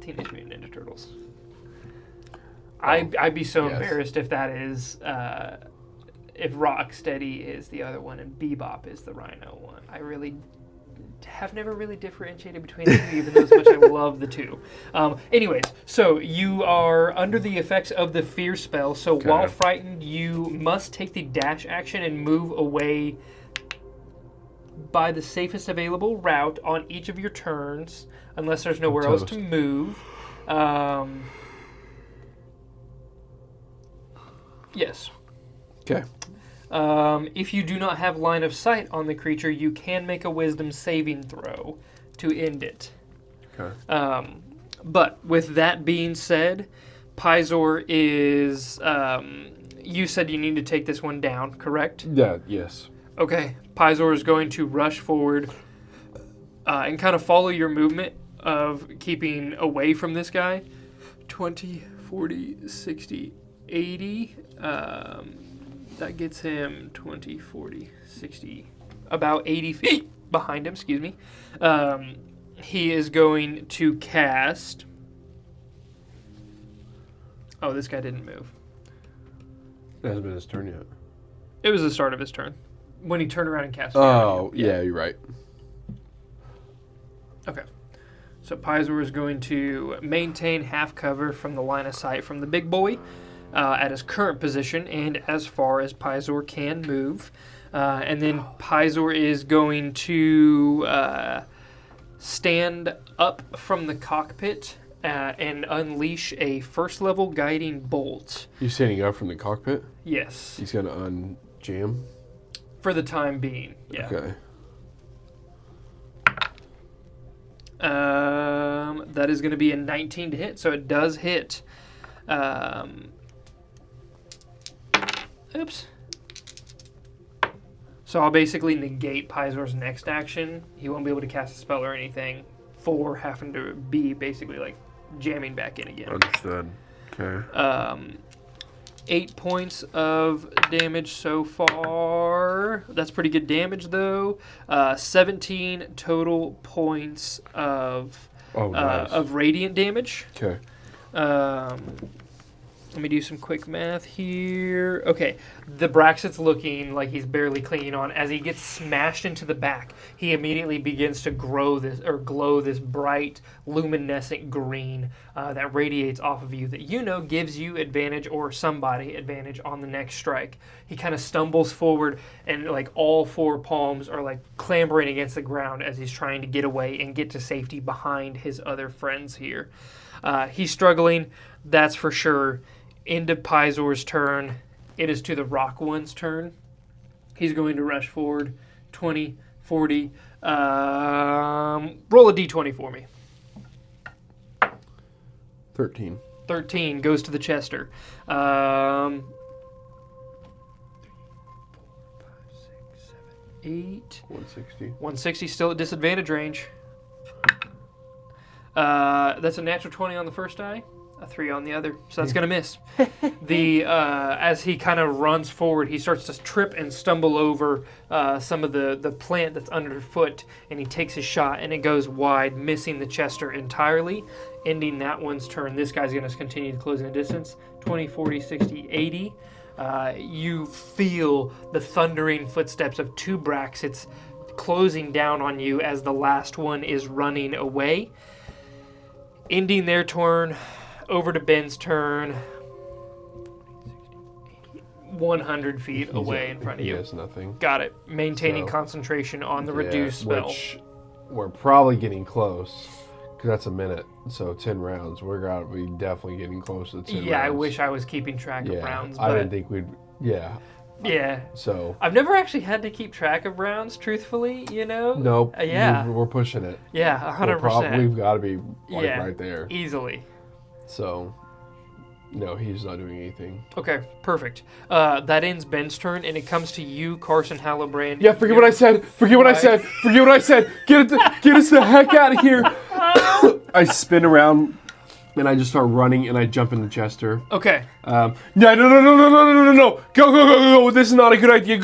Teenage Mutant Ninja Turtles. I'd be so yes. embarrassed if that is... if Rocksteady is the other one and Bebop is the Rhino one. I really have never really differentiated between the two, even though as much I love the two. Anyways, so you are under the effects of the fear spell, so while frightened, you must take the dash action and move away by the safest available route on each of your turns, unless there's nowhere else to move. Yes. Okay. If you do not have line of sight on the creature, you can make a wisdom saving throw to end it. Okay. But with that being said, Pizor is... you said you need to take this one down, correct? Yeah, yes. Okay. Pizor is going to rush forward and kind of follow your movement of keeping away from this guy. 20, 40, 60, 80... that gets him 20, 40, 60, about 80 feet behind him, excuse me. He is going to cast... Oh, this guy didn't move. It hasn't been his turn yet. It was the start of his turn. When he turned around and cast... Oh, yeah, you're right. Okay. So Pizor is going to maintain half cover from the line of sight from the big boy. At his current position and as far as Pizor can move. And then Pizor is going to stand up from the cockpit and unleash a first level guiding bolt. You standing up from the cockpit? Yes. He's going to unjam? For the time being, yeah. Okay. That is going to be a 19 to hit, so it does hit. Oops. So I'll basically negate Pizor's next action. He won't be able to cast a spell or anything for having to be basically like jamming back in again. Understood. Okay. 8 points of damage so far. That's pretty good damage though. 17 total points of nice. Of radiant damage. Okay. Let me do some quick math here. Okay, the Braxit's looking like he's barely clinging on. As he gets smashed into the back, he immediately begins to glow this bright, luminescent green that radiates off of you that you know gives you advantage or somebody advantage on the next strike. He kind of stumbles forward and like all four palms are like clambering against the ground as he's trying to get away and get to safety behind his other friends here. He's struggling, that's for sure. End of Pizor's turn. It is to the Rock One's turn. He's going to rush forward. 20, 40. Roll a d20 for me. 13. 13 goes to the Chester. 3, 4, 5, 6, 7, 8. 160. 160 still at disadvantage range. That's a natural 20 on the first die. A 3 on the other, so that's gonna miss. As he kind of runs forward, he starts to trip and stumble over some of the plant that's underfoot, and he takes his shot, and it goes wide, missing the Chester entirely, ending that one's turn. This guy's gonna continue to close in the distance. 20, 40, 60, 80. You feel the thundering footsteps of 2 Braxits closing down on you as the last one is running away, ending their turn. Over to Ben's turn. 100 feet away in front of you. He has nothing. Got it. Maintaining concentration on the reduced spell. Which we're probably getting close, because that's a minute. So 10 rounds. We're going to be definitely getting close to 10 rounds. Yeah, I wish I was keeping track of rounds. But I didn't think we'd... Yeah. Yeah. So... I've never actually had to keep track of rounds, truthfully, you know? Nope. Yeah. We're pushing it. Yeah, 100%. We've got to be right there. Easily. So, no, he's not doing anything. Okay, perfect. That ends Ben's turn, and it comes to you, Karson Hallobrand. Yeah, forget what I said. Forget what I said. Forget what I said. Get us the heck out of here. I spin around, and I just start running, and I jump in the Chester. Okay. No. Go. This is not a good idea.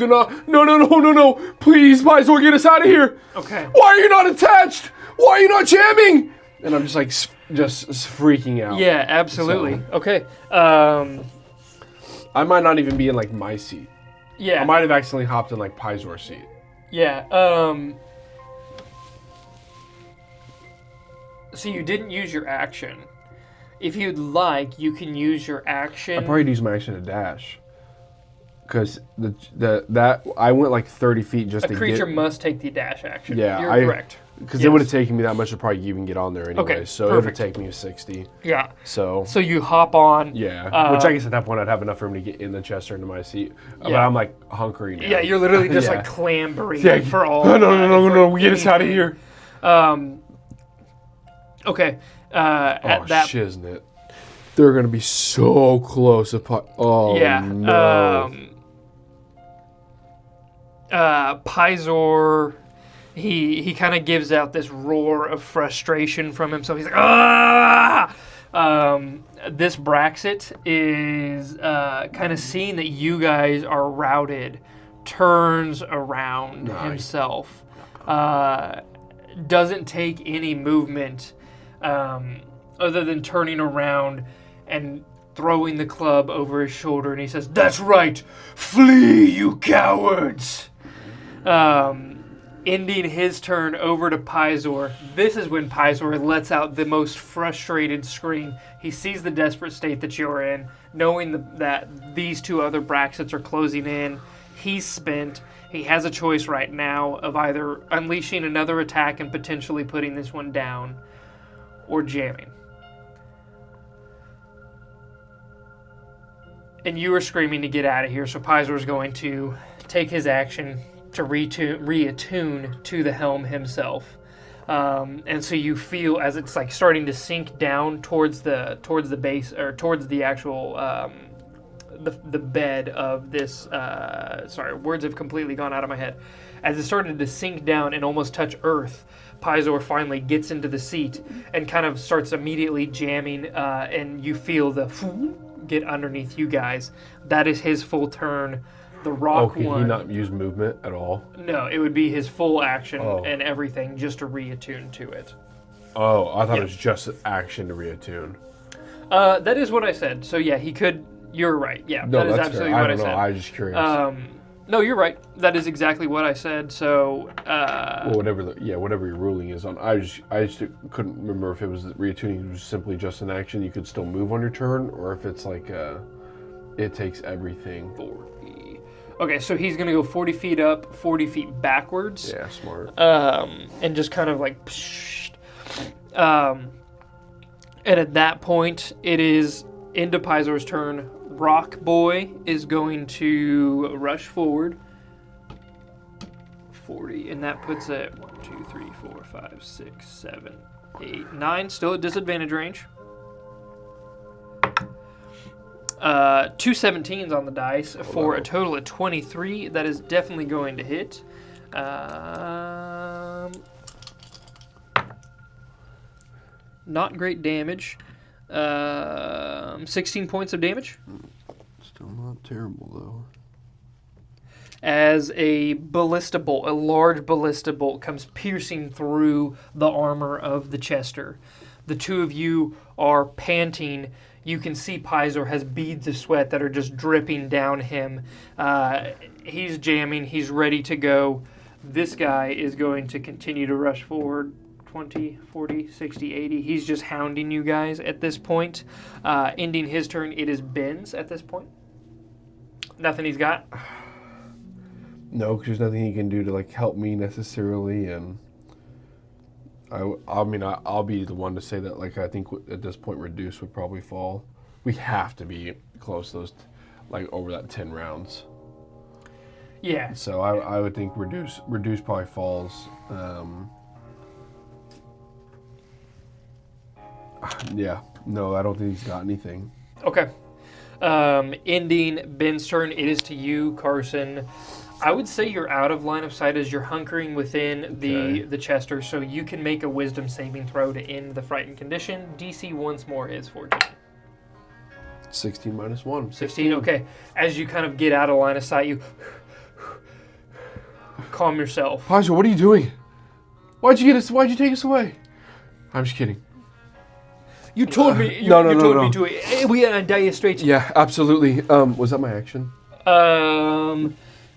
No. Please, Pizor, get us out of here. Okay. Why are you not attached? Why are you not jamming? And I'm just like... just freaking out. Yeah, absolutely. So, okay. I might not even be in like my seat. Yeah. I might have accidentally hopped in like Pizor's seat. Yeah. So you didn't use your action. If you'd like, you can use your action. I'd probably use my action to dash. Because that I went like 30 feet just to get... A creature must take the dash action. Yeah, You're correct. Because it would have taken me that much to probably even get on there anyway. Okay, so perfect. it would take me 60. Yeah. So you hop on. Yeah. Which I guess at that point I'd have enough room to get in the Chester into my seat. But I'm like hunkering now. Yeah, you're literally just like clambering for all. No. Get us out of here. Okay. At that shiznit. They're going to be so close. No. Pizor, he kind of gives out this roar of frustration from himself. He's like, ah! This Braxit is kind of seeing that you guys are routed, turns around himself, doesn't take any movement other than turning around and throwing the club over his shoulder, and he says, "That's right, flee, you cowards!" Ending his turn over to Pizor. This is when Pizor lets out the most frustrated scream. He sees the desperate state that you're in, knowing that these 2 other Braxits are closing in. He's spent. He has a choice right now of either unleashing another attack and potentially putting this one down, or jamming. And you are screaming to get out of here, so Pizor is going to take his action to reattune to the helm himself. And so you feel as it's like starting to sink down towards the base, or towards the actual the bed of this. Sorry, words have completely gone out of my head. As it started to sink down and almost touch earth, Pizor finally gets into the seat and kind of starts immediately jamming, and you feel the get underneath you guys. That is his full turn. The rock one. Can he not use movement at all? No, it would be his full action and everything just to reattune to it. Oh, I thought it was just action to reattune. That is what I said. So yeah, he could. You're right. Yeah, no, that is absolutely what I said. I was just curious. No, you're right. That is exactly what I said. So. Well, whatever your ruling is on. I just couldn't remember if it was reattuning was simply just an action. You could still move on your turn, or if it's like it takes everything. 40. Okay, so he's gonna go 40 feet up, 40 feet backwards. Yeah, smart. And just kind of like. And at that point, it is into Pizor's turn. Rock Boy is going to rush forward. 40, and that puts it 1, 2, 3, 4, 5, 6, 7, 8, 9. Still at disadvantage range. 2 17s on the dice for a total of 23. That is definitely going to hit. Not great damage. 16 points of damage. Still not terrible, though. As a ballista bolt, a large ballista bolt, comes piercing through the armor of the Chester. The two of you are panting. You can see Pizor has beads of sweat that are just dripping down him. He's jamming. He's ready to go. This guy is going to continue to rush forward. 20, 40, 60, 80. He's just hounding you guys at this point. Ending his turn, it is Ben's at this point. Nothing he's got. No, because there's nothing he can do to like help me necessarily, and I'll be the one to say that like I think at this point Reduce would probably fall. We have to be close to those, like over that 10 rounds. Yeah. So I would think Reduce probably falls. Yeah. No, I don't think he's got anything. Okay. Ending Ben's turn, it is to you, Karson. I would say you're out of line of sight as you're hunkering within the Chester, so you can make a wisdom saving throw to end the frightened condition. DC once more is 14. 16 minus 1. 16, okay. As you kind of get out of line of sight, you calm yourself. Pizor, what are you doing? Why'd you take us away? I'm just kidding. You told me. You No. told me to. We had a dire straits. Yeah, absolutely. Was that my action?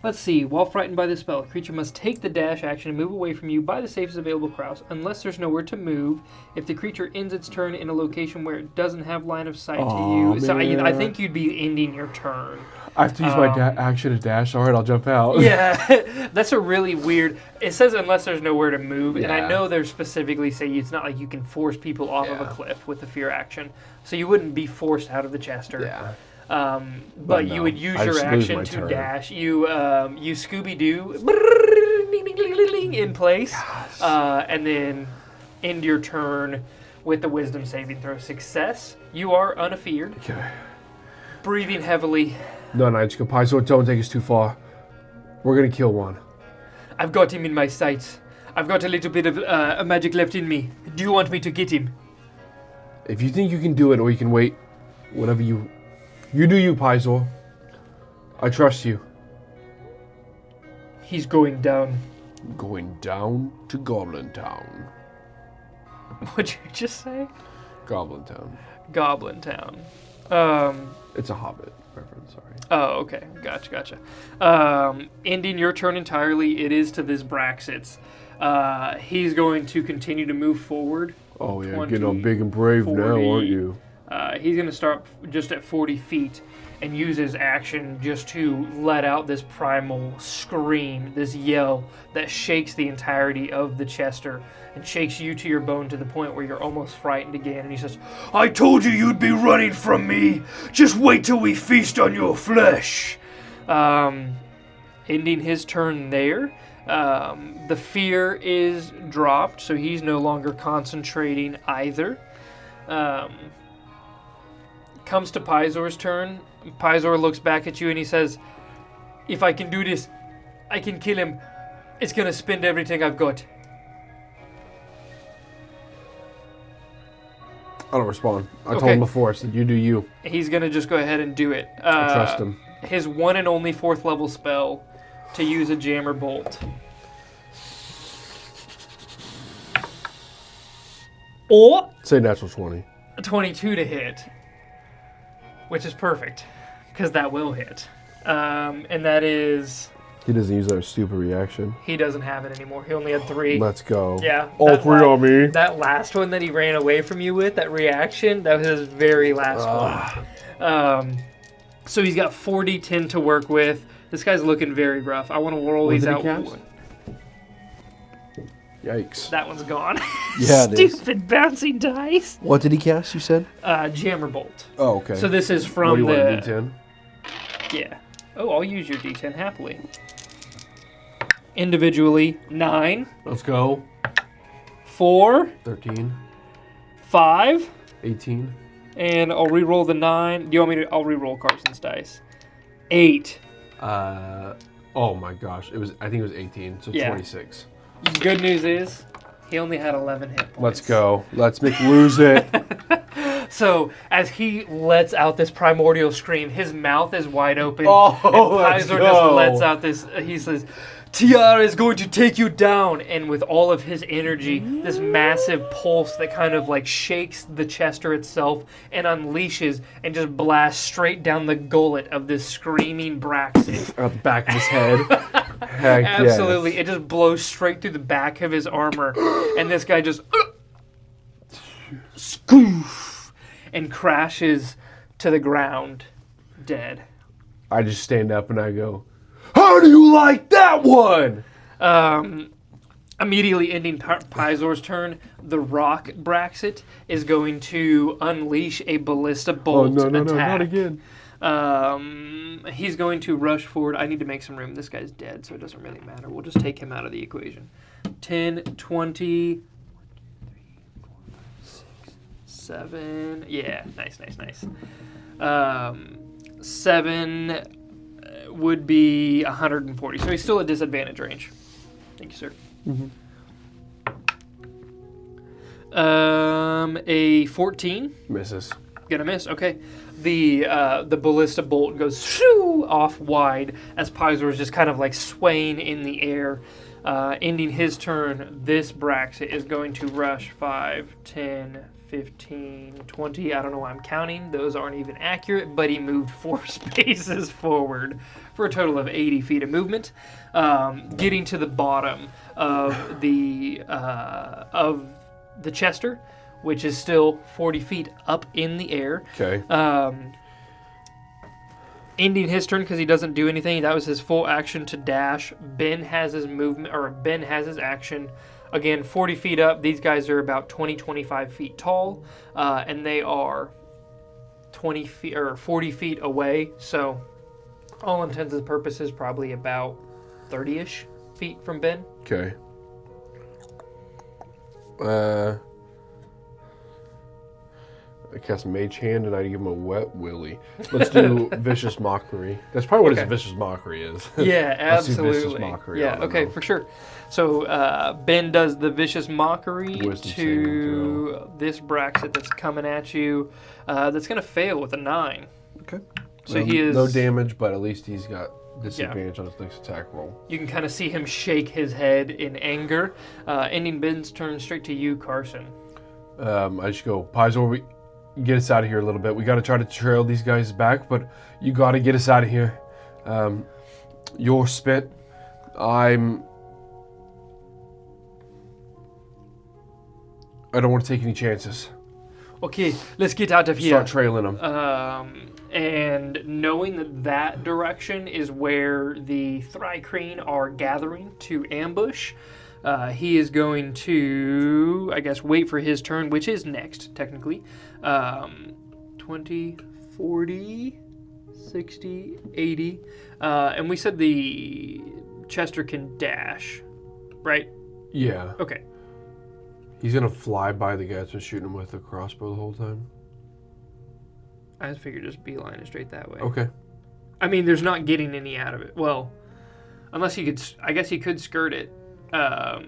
Let's see. While frightened by the spell, a creature must take the dash action and move away from you by the safest available crowds, unless there's nowhere to move. If the creature ends its turn in a location where it doesn't have line of sight to you, man. so I think you'd be ending your turn. I have to use my action to dash. All right, I'll jump out. Yeah, that's a really weird. It says unless there's nowhere to move, and I Yeah. know they're specifically say it's not like you can force people off of a cliff with the fear action, so you wouldn't be forced out of the Chester. Yeah. But no, you would use I your just lose action my to turn. dash. You Scooby-Doo in place, and then end your turn with the wisdom saving throw. Success. You are unafeared. Okay. Breathing heavily. No, I just go, Pizor, don't take us too far. We're going to kill one. I've got him in my sights. I've got a little bit of magic left in me. Do you want me to get him? If you think you can do it or you can wait, whatever you do you, Pizor. I trust you. He's going down. Going down to Goblin Town. What'd you just say? Goblin Town. Goblin Town. It's a Hobbit reference, sorry. Oh, okay. Gotcha. Ending your turn entirely, it is to this Braxitz. He's going to continue to move forward. Oh, yeah, 20, getting all big and brave 40. now, aren't you? He's going to start just at 40 feet and use his action just to let out this primal scream, this yell that shakes the entirety of the Chester and shakes you to your bone to the point where you're almost frightened again. And he says, "I told you you'd be running from me. Just wait till we feast on your flesh." Ending his turn there. The fear is dropped, so he's no longer concentrating either. Comes to Pizor's turn. Pizor looks back at you and he says, "If I can do this, I can kill him. It's gonna spend everything I've got." I don't respond. I told Okay. him before, I said, you do you. He's gonna just go ahead and do it. I trust him. His one and only 4th level spell to use a Jammer Bolt. Or Say natural 20. a 22 to hit, which is perfect, because that will hit. And that is... He doesn't use that stupid reaction. He doesn't have it anymore. He only had 3. Let's go. Yeah. All that 3 on me. That last one that he ran away from you with, that reaction, that was his very last one. So he's got 40-10 to work with. This guy's looking very rough. I want to roll these out. Yikes. That one's gone. Yeah, it is. Stupid bouncing dice. What did he cast, you said? Jammer Bolt. Oh, okay. So this is what from do you the... want, D10? Yeah. Oh, I'll use your D10 happily. Individually, 9. Let's go. 4. 13. 5. 18. And I'll re-roll the 9. Do you want me to? I'll re-roll Carson's dice. 8. Oh my gosh. I think it was 18, so Yeah. 26. Good news is, he only had 11 hit points. Let's go. Let's make lose it. So as he lets out this primordial scream, his mouth is wide open. Oh, and Pizor just lets out this. He says, "Tiara is going to take you down," and with all of his energy, this massive pulse that kind of like shakes the Chester itself and unleashes and just blasts straight down the gullet of this screaming Braxton. Out the back of his head. Heck Absolutely, yes. it just blows straight through the back of his armor, and this guy just scoof and crashes to the ground, dead. I just stand up and I go, "How do you like that one?" Immediately ending Pizor's turn, the rock Braxit is going to unleash a ballista bolt attack. No, not again. He's going to rush forward. I need to make some room. This guy's dead, so it doesn't really matter. We'll just take him out of the equation. 10, 20, 7. Yeah, nice. 7 would be 140. So he's still at disadvantage range. Thank you, sir. A 14. Misses. Gonna miss. Okay. The ballista bolt goes shoo off wide as Pizor is just kind of like swaying in the air. Ending his turn, this Braxit is going to rush 5, 10, 15, 20. I don't know why I'm counting. Those aren't even accurate, but he moved 4 spaces forward for a total of 80 feet of movement. Getting to the bottom of the Chester, which is still 40 feet up in the air. Okay. Ending his turn because he doesn't do anything. That was his full action to dash. Ben has his movement, or Ben has his action. Again, 40 feet up. These guys are about 20, 25 feet tall, and they are 20 feet or 40 feet away. So, all intents and purposes, probably about 30-ish feet from Ben. Okay. I cast Mage Hand and I give him a Wet Willy. Let's do Vicious Mockery. That's probably what his Vicious Mockery is. Yeah, absolutely. Let's do Vicious Mockery. Yeah, okay, for sure. So Ben does the Vicious Mockery to this Braxit that's coming at you. That's going to fail with a 9. Okay. So he is... No damage, but at least he's got disadvantage on his next attack roll. You can kind of see him shake his head in anger. Ending Ben's turn straight to you, Karson. I just go, Pizor, get us out of here a little bit. We got to try to trail these guys back, but you got to get us out of here. You're spit. I don't want to take any chances. Okay, let's get out of here. Start trailing them. And knowing that direction is where the Thri-Kreen are gathering to ambush, he is going to, I guess, wait for his turn, which is next, technically. 20, 40, 60, 80. And we said the Chester can dash, right? Yeah. Okay. He's going to fly by the guy that's been shooting him with a crossbow the whole time. I figured just beeline it straight that way. Okay. I mean, there's not getting any out of it. Well, unless he could, I guess he could skirt it. That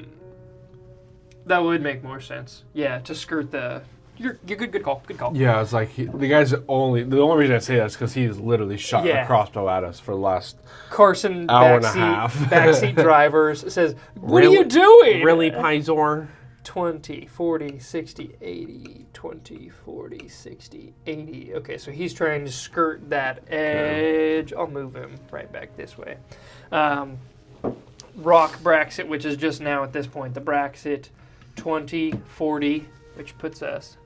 would make more sense. Yeah, to skirt the... You're good call. Good call. Yeah, it's like the only reason I say that is because he's literally shot a crossbow at us for the last Karson, hour and a half. backseat drivers, says, what are you doing? Really, Pizor? 20, 40, 60, 80, 20, 40, 60, 80. Okay, so he's trying to skirt that edge. I'll move him right back this way. Rock Braxit, which is just now at this point, the Braxit, 20, 40, which puts us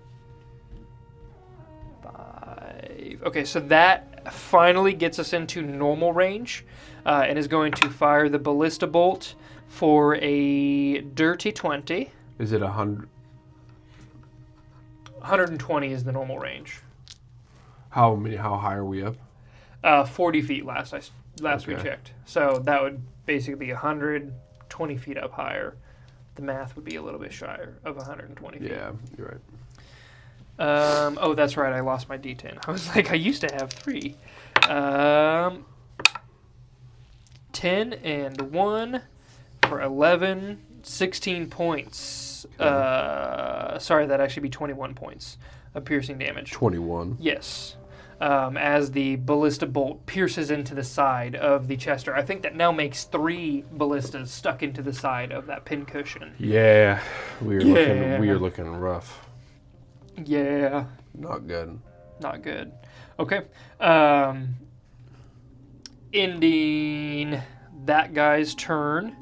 5. Okay, so that finally gets us into normal range and is going to fire the ballista bolt for a dirty 20. Is it 100? 120 is the normal range. How high are we up? 40 feet last we checked. So that would basically be 120 feet up higher. The math would be a little bit shy of 120 feet. Yeah, you're right. Oh, that's right. I lost my D10. I was like, I used to have 3. 10 and 1 for 11, 16 points points. Sorry, that'd actually be 21 points of piercing damage. 21. Yes. As the ballista bolt pierces into the side of the Chester. I think that now makes 3 ballistas stuck into the side of that pincushion. Yeah, we are looking rough. Yeah. Not good. Not good. Okay. Ending that guy's turn,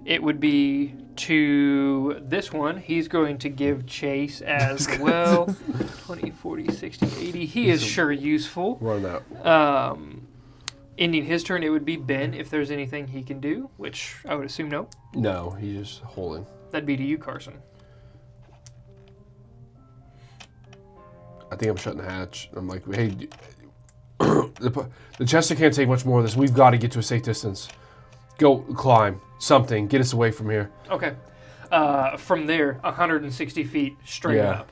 it would be to this one. He's going to give chase as well. 20, 40, 60, 80. He is sure useful. Run that. Ending his turn, it would be Ben if there's anything he can do, which I would assume no. No, he's just holding. That'd be to you, Karson. I think I'm shutting the hatch. I'm like, hey, the Chester can't take much more of this. We've got to get to a safe distance. Go climb something. Get us away from here. Okay. From there, 160 feet straight up.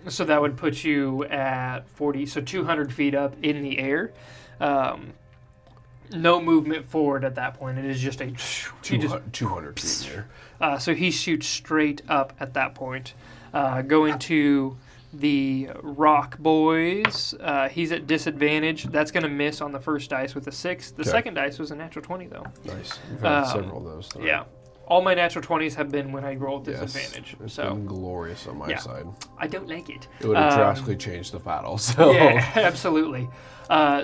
So that would put you at 40, so 200 feet up in the air. No movement forward at that point. It is just a... 200 feet in the air. So he shoots straight up at that point. Going to the Rock Boys. He's at disadvantage. That's going to miss on the first dice with a 6. The second dice was a natural 20, though. Nice. We've had several of those. Tonight. Yeah. All my natural 20s have been when I roll disadvantage. It's so been glorious on my side. I don't like it. It would have drastically changed the battle. So. Yeah, absolutely.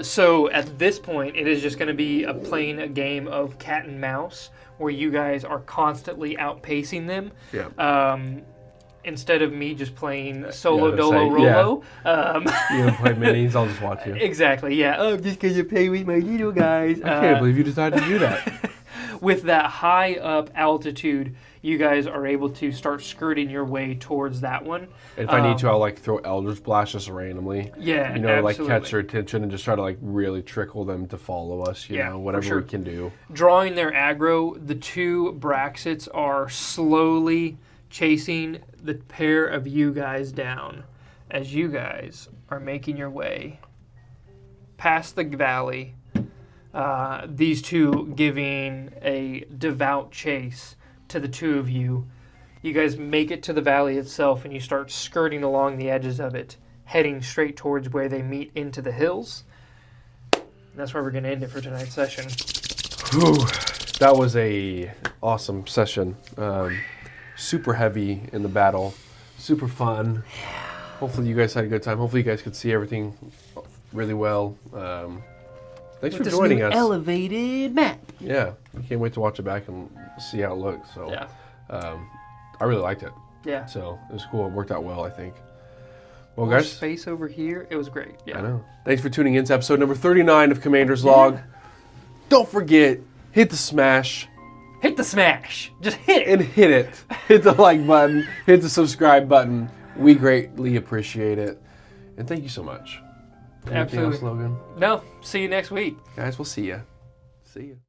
So at this point, it is just going to be playing a game of cat and mouse where you guys are constantly outpacing them. Yeah. Instead of me just playing solo dolo rolo. You don't play minis, I'll just watch you. Exactly, yeah. Oh, I'm just going to play with my little guys. I can't believe you decided to do that. With that high up altitude, you guys are able to start skirting your way towards that one. If I need to, I'll throw Eldritch Blast just randomly. Yeah, absolutely. Catch their attention and just try to really trickle them to follow us. You know, whatever we can do. Drawing their aggro, the 2 Braxits are slowly chasing the pair of you guys down as you guys are making your way past the valley. These 2 giving a devout chase to the 2 of you. You guys make it to the valley itself and you start skirting along the edges of it, heading straight towards where they meet into the hills. And that's where we're going to end it for tonight's session. Whew. That was a awesome session. Super heavy in the battle. Super fun. Hopefully you guys had a good time. Hopefully you guys could see everything really well. Thanks for joining us. Elevated map. Yeah, I can't wait to watch it back and see how it looks. So, yeah. I really liked it. Yeah. So it was cool. It worked out well, I think. Well, more guys, space over here. It was great. Yeah. I know. Thanks for tuning in to episode number 39 of Commander's Log. Don't forget, hit the smash. Hit the smash. Just hit it. And hit it. Hit the like button. Hit the subscribe button. We greatly appreciate it. And thank you so much. Anything Absolutely. else, Logan? No. See you next week. Guys, we'll see ya. See ya.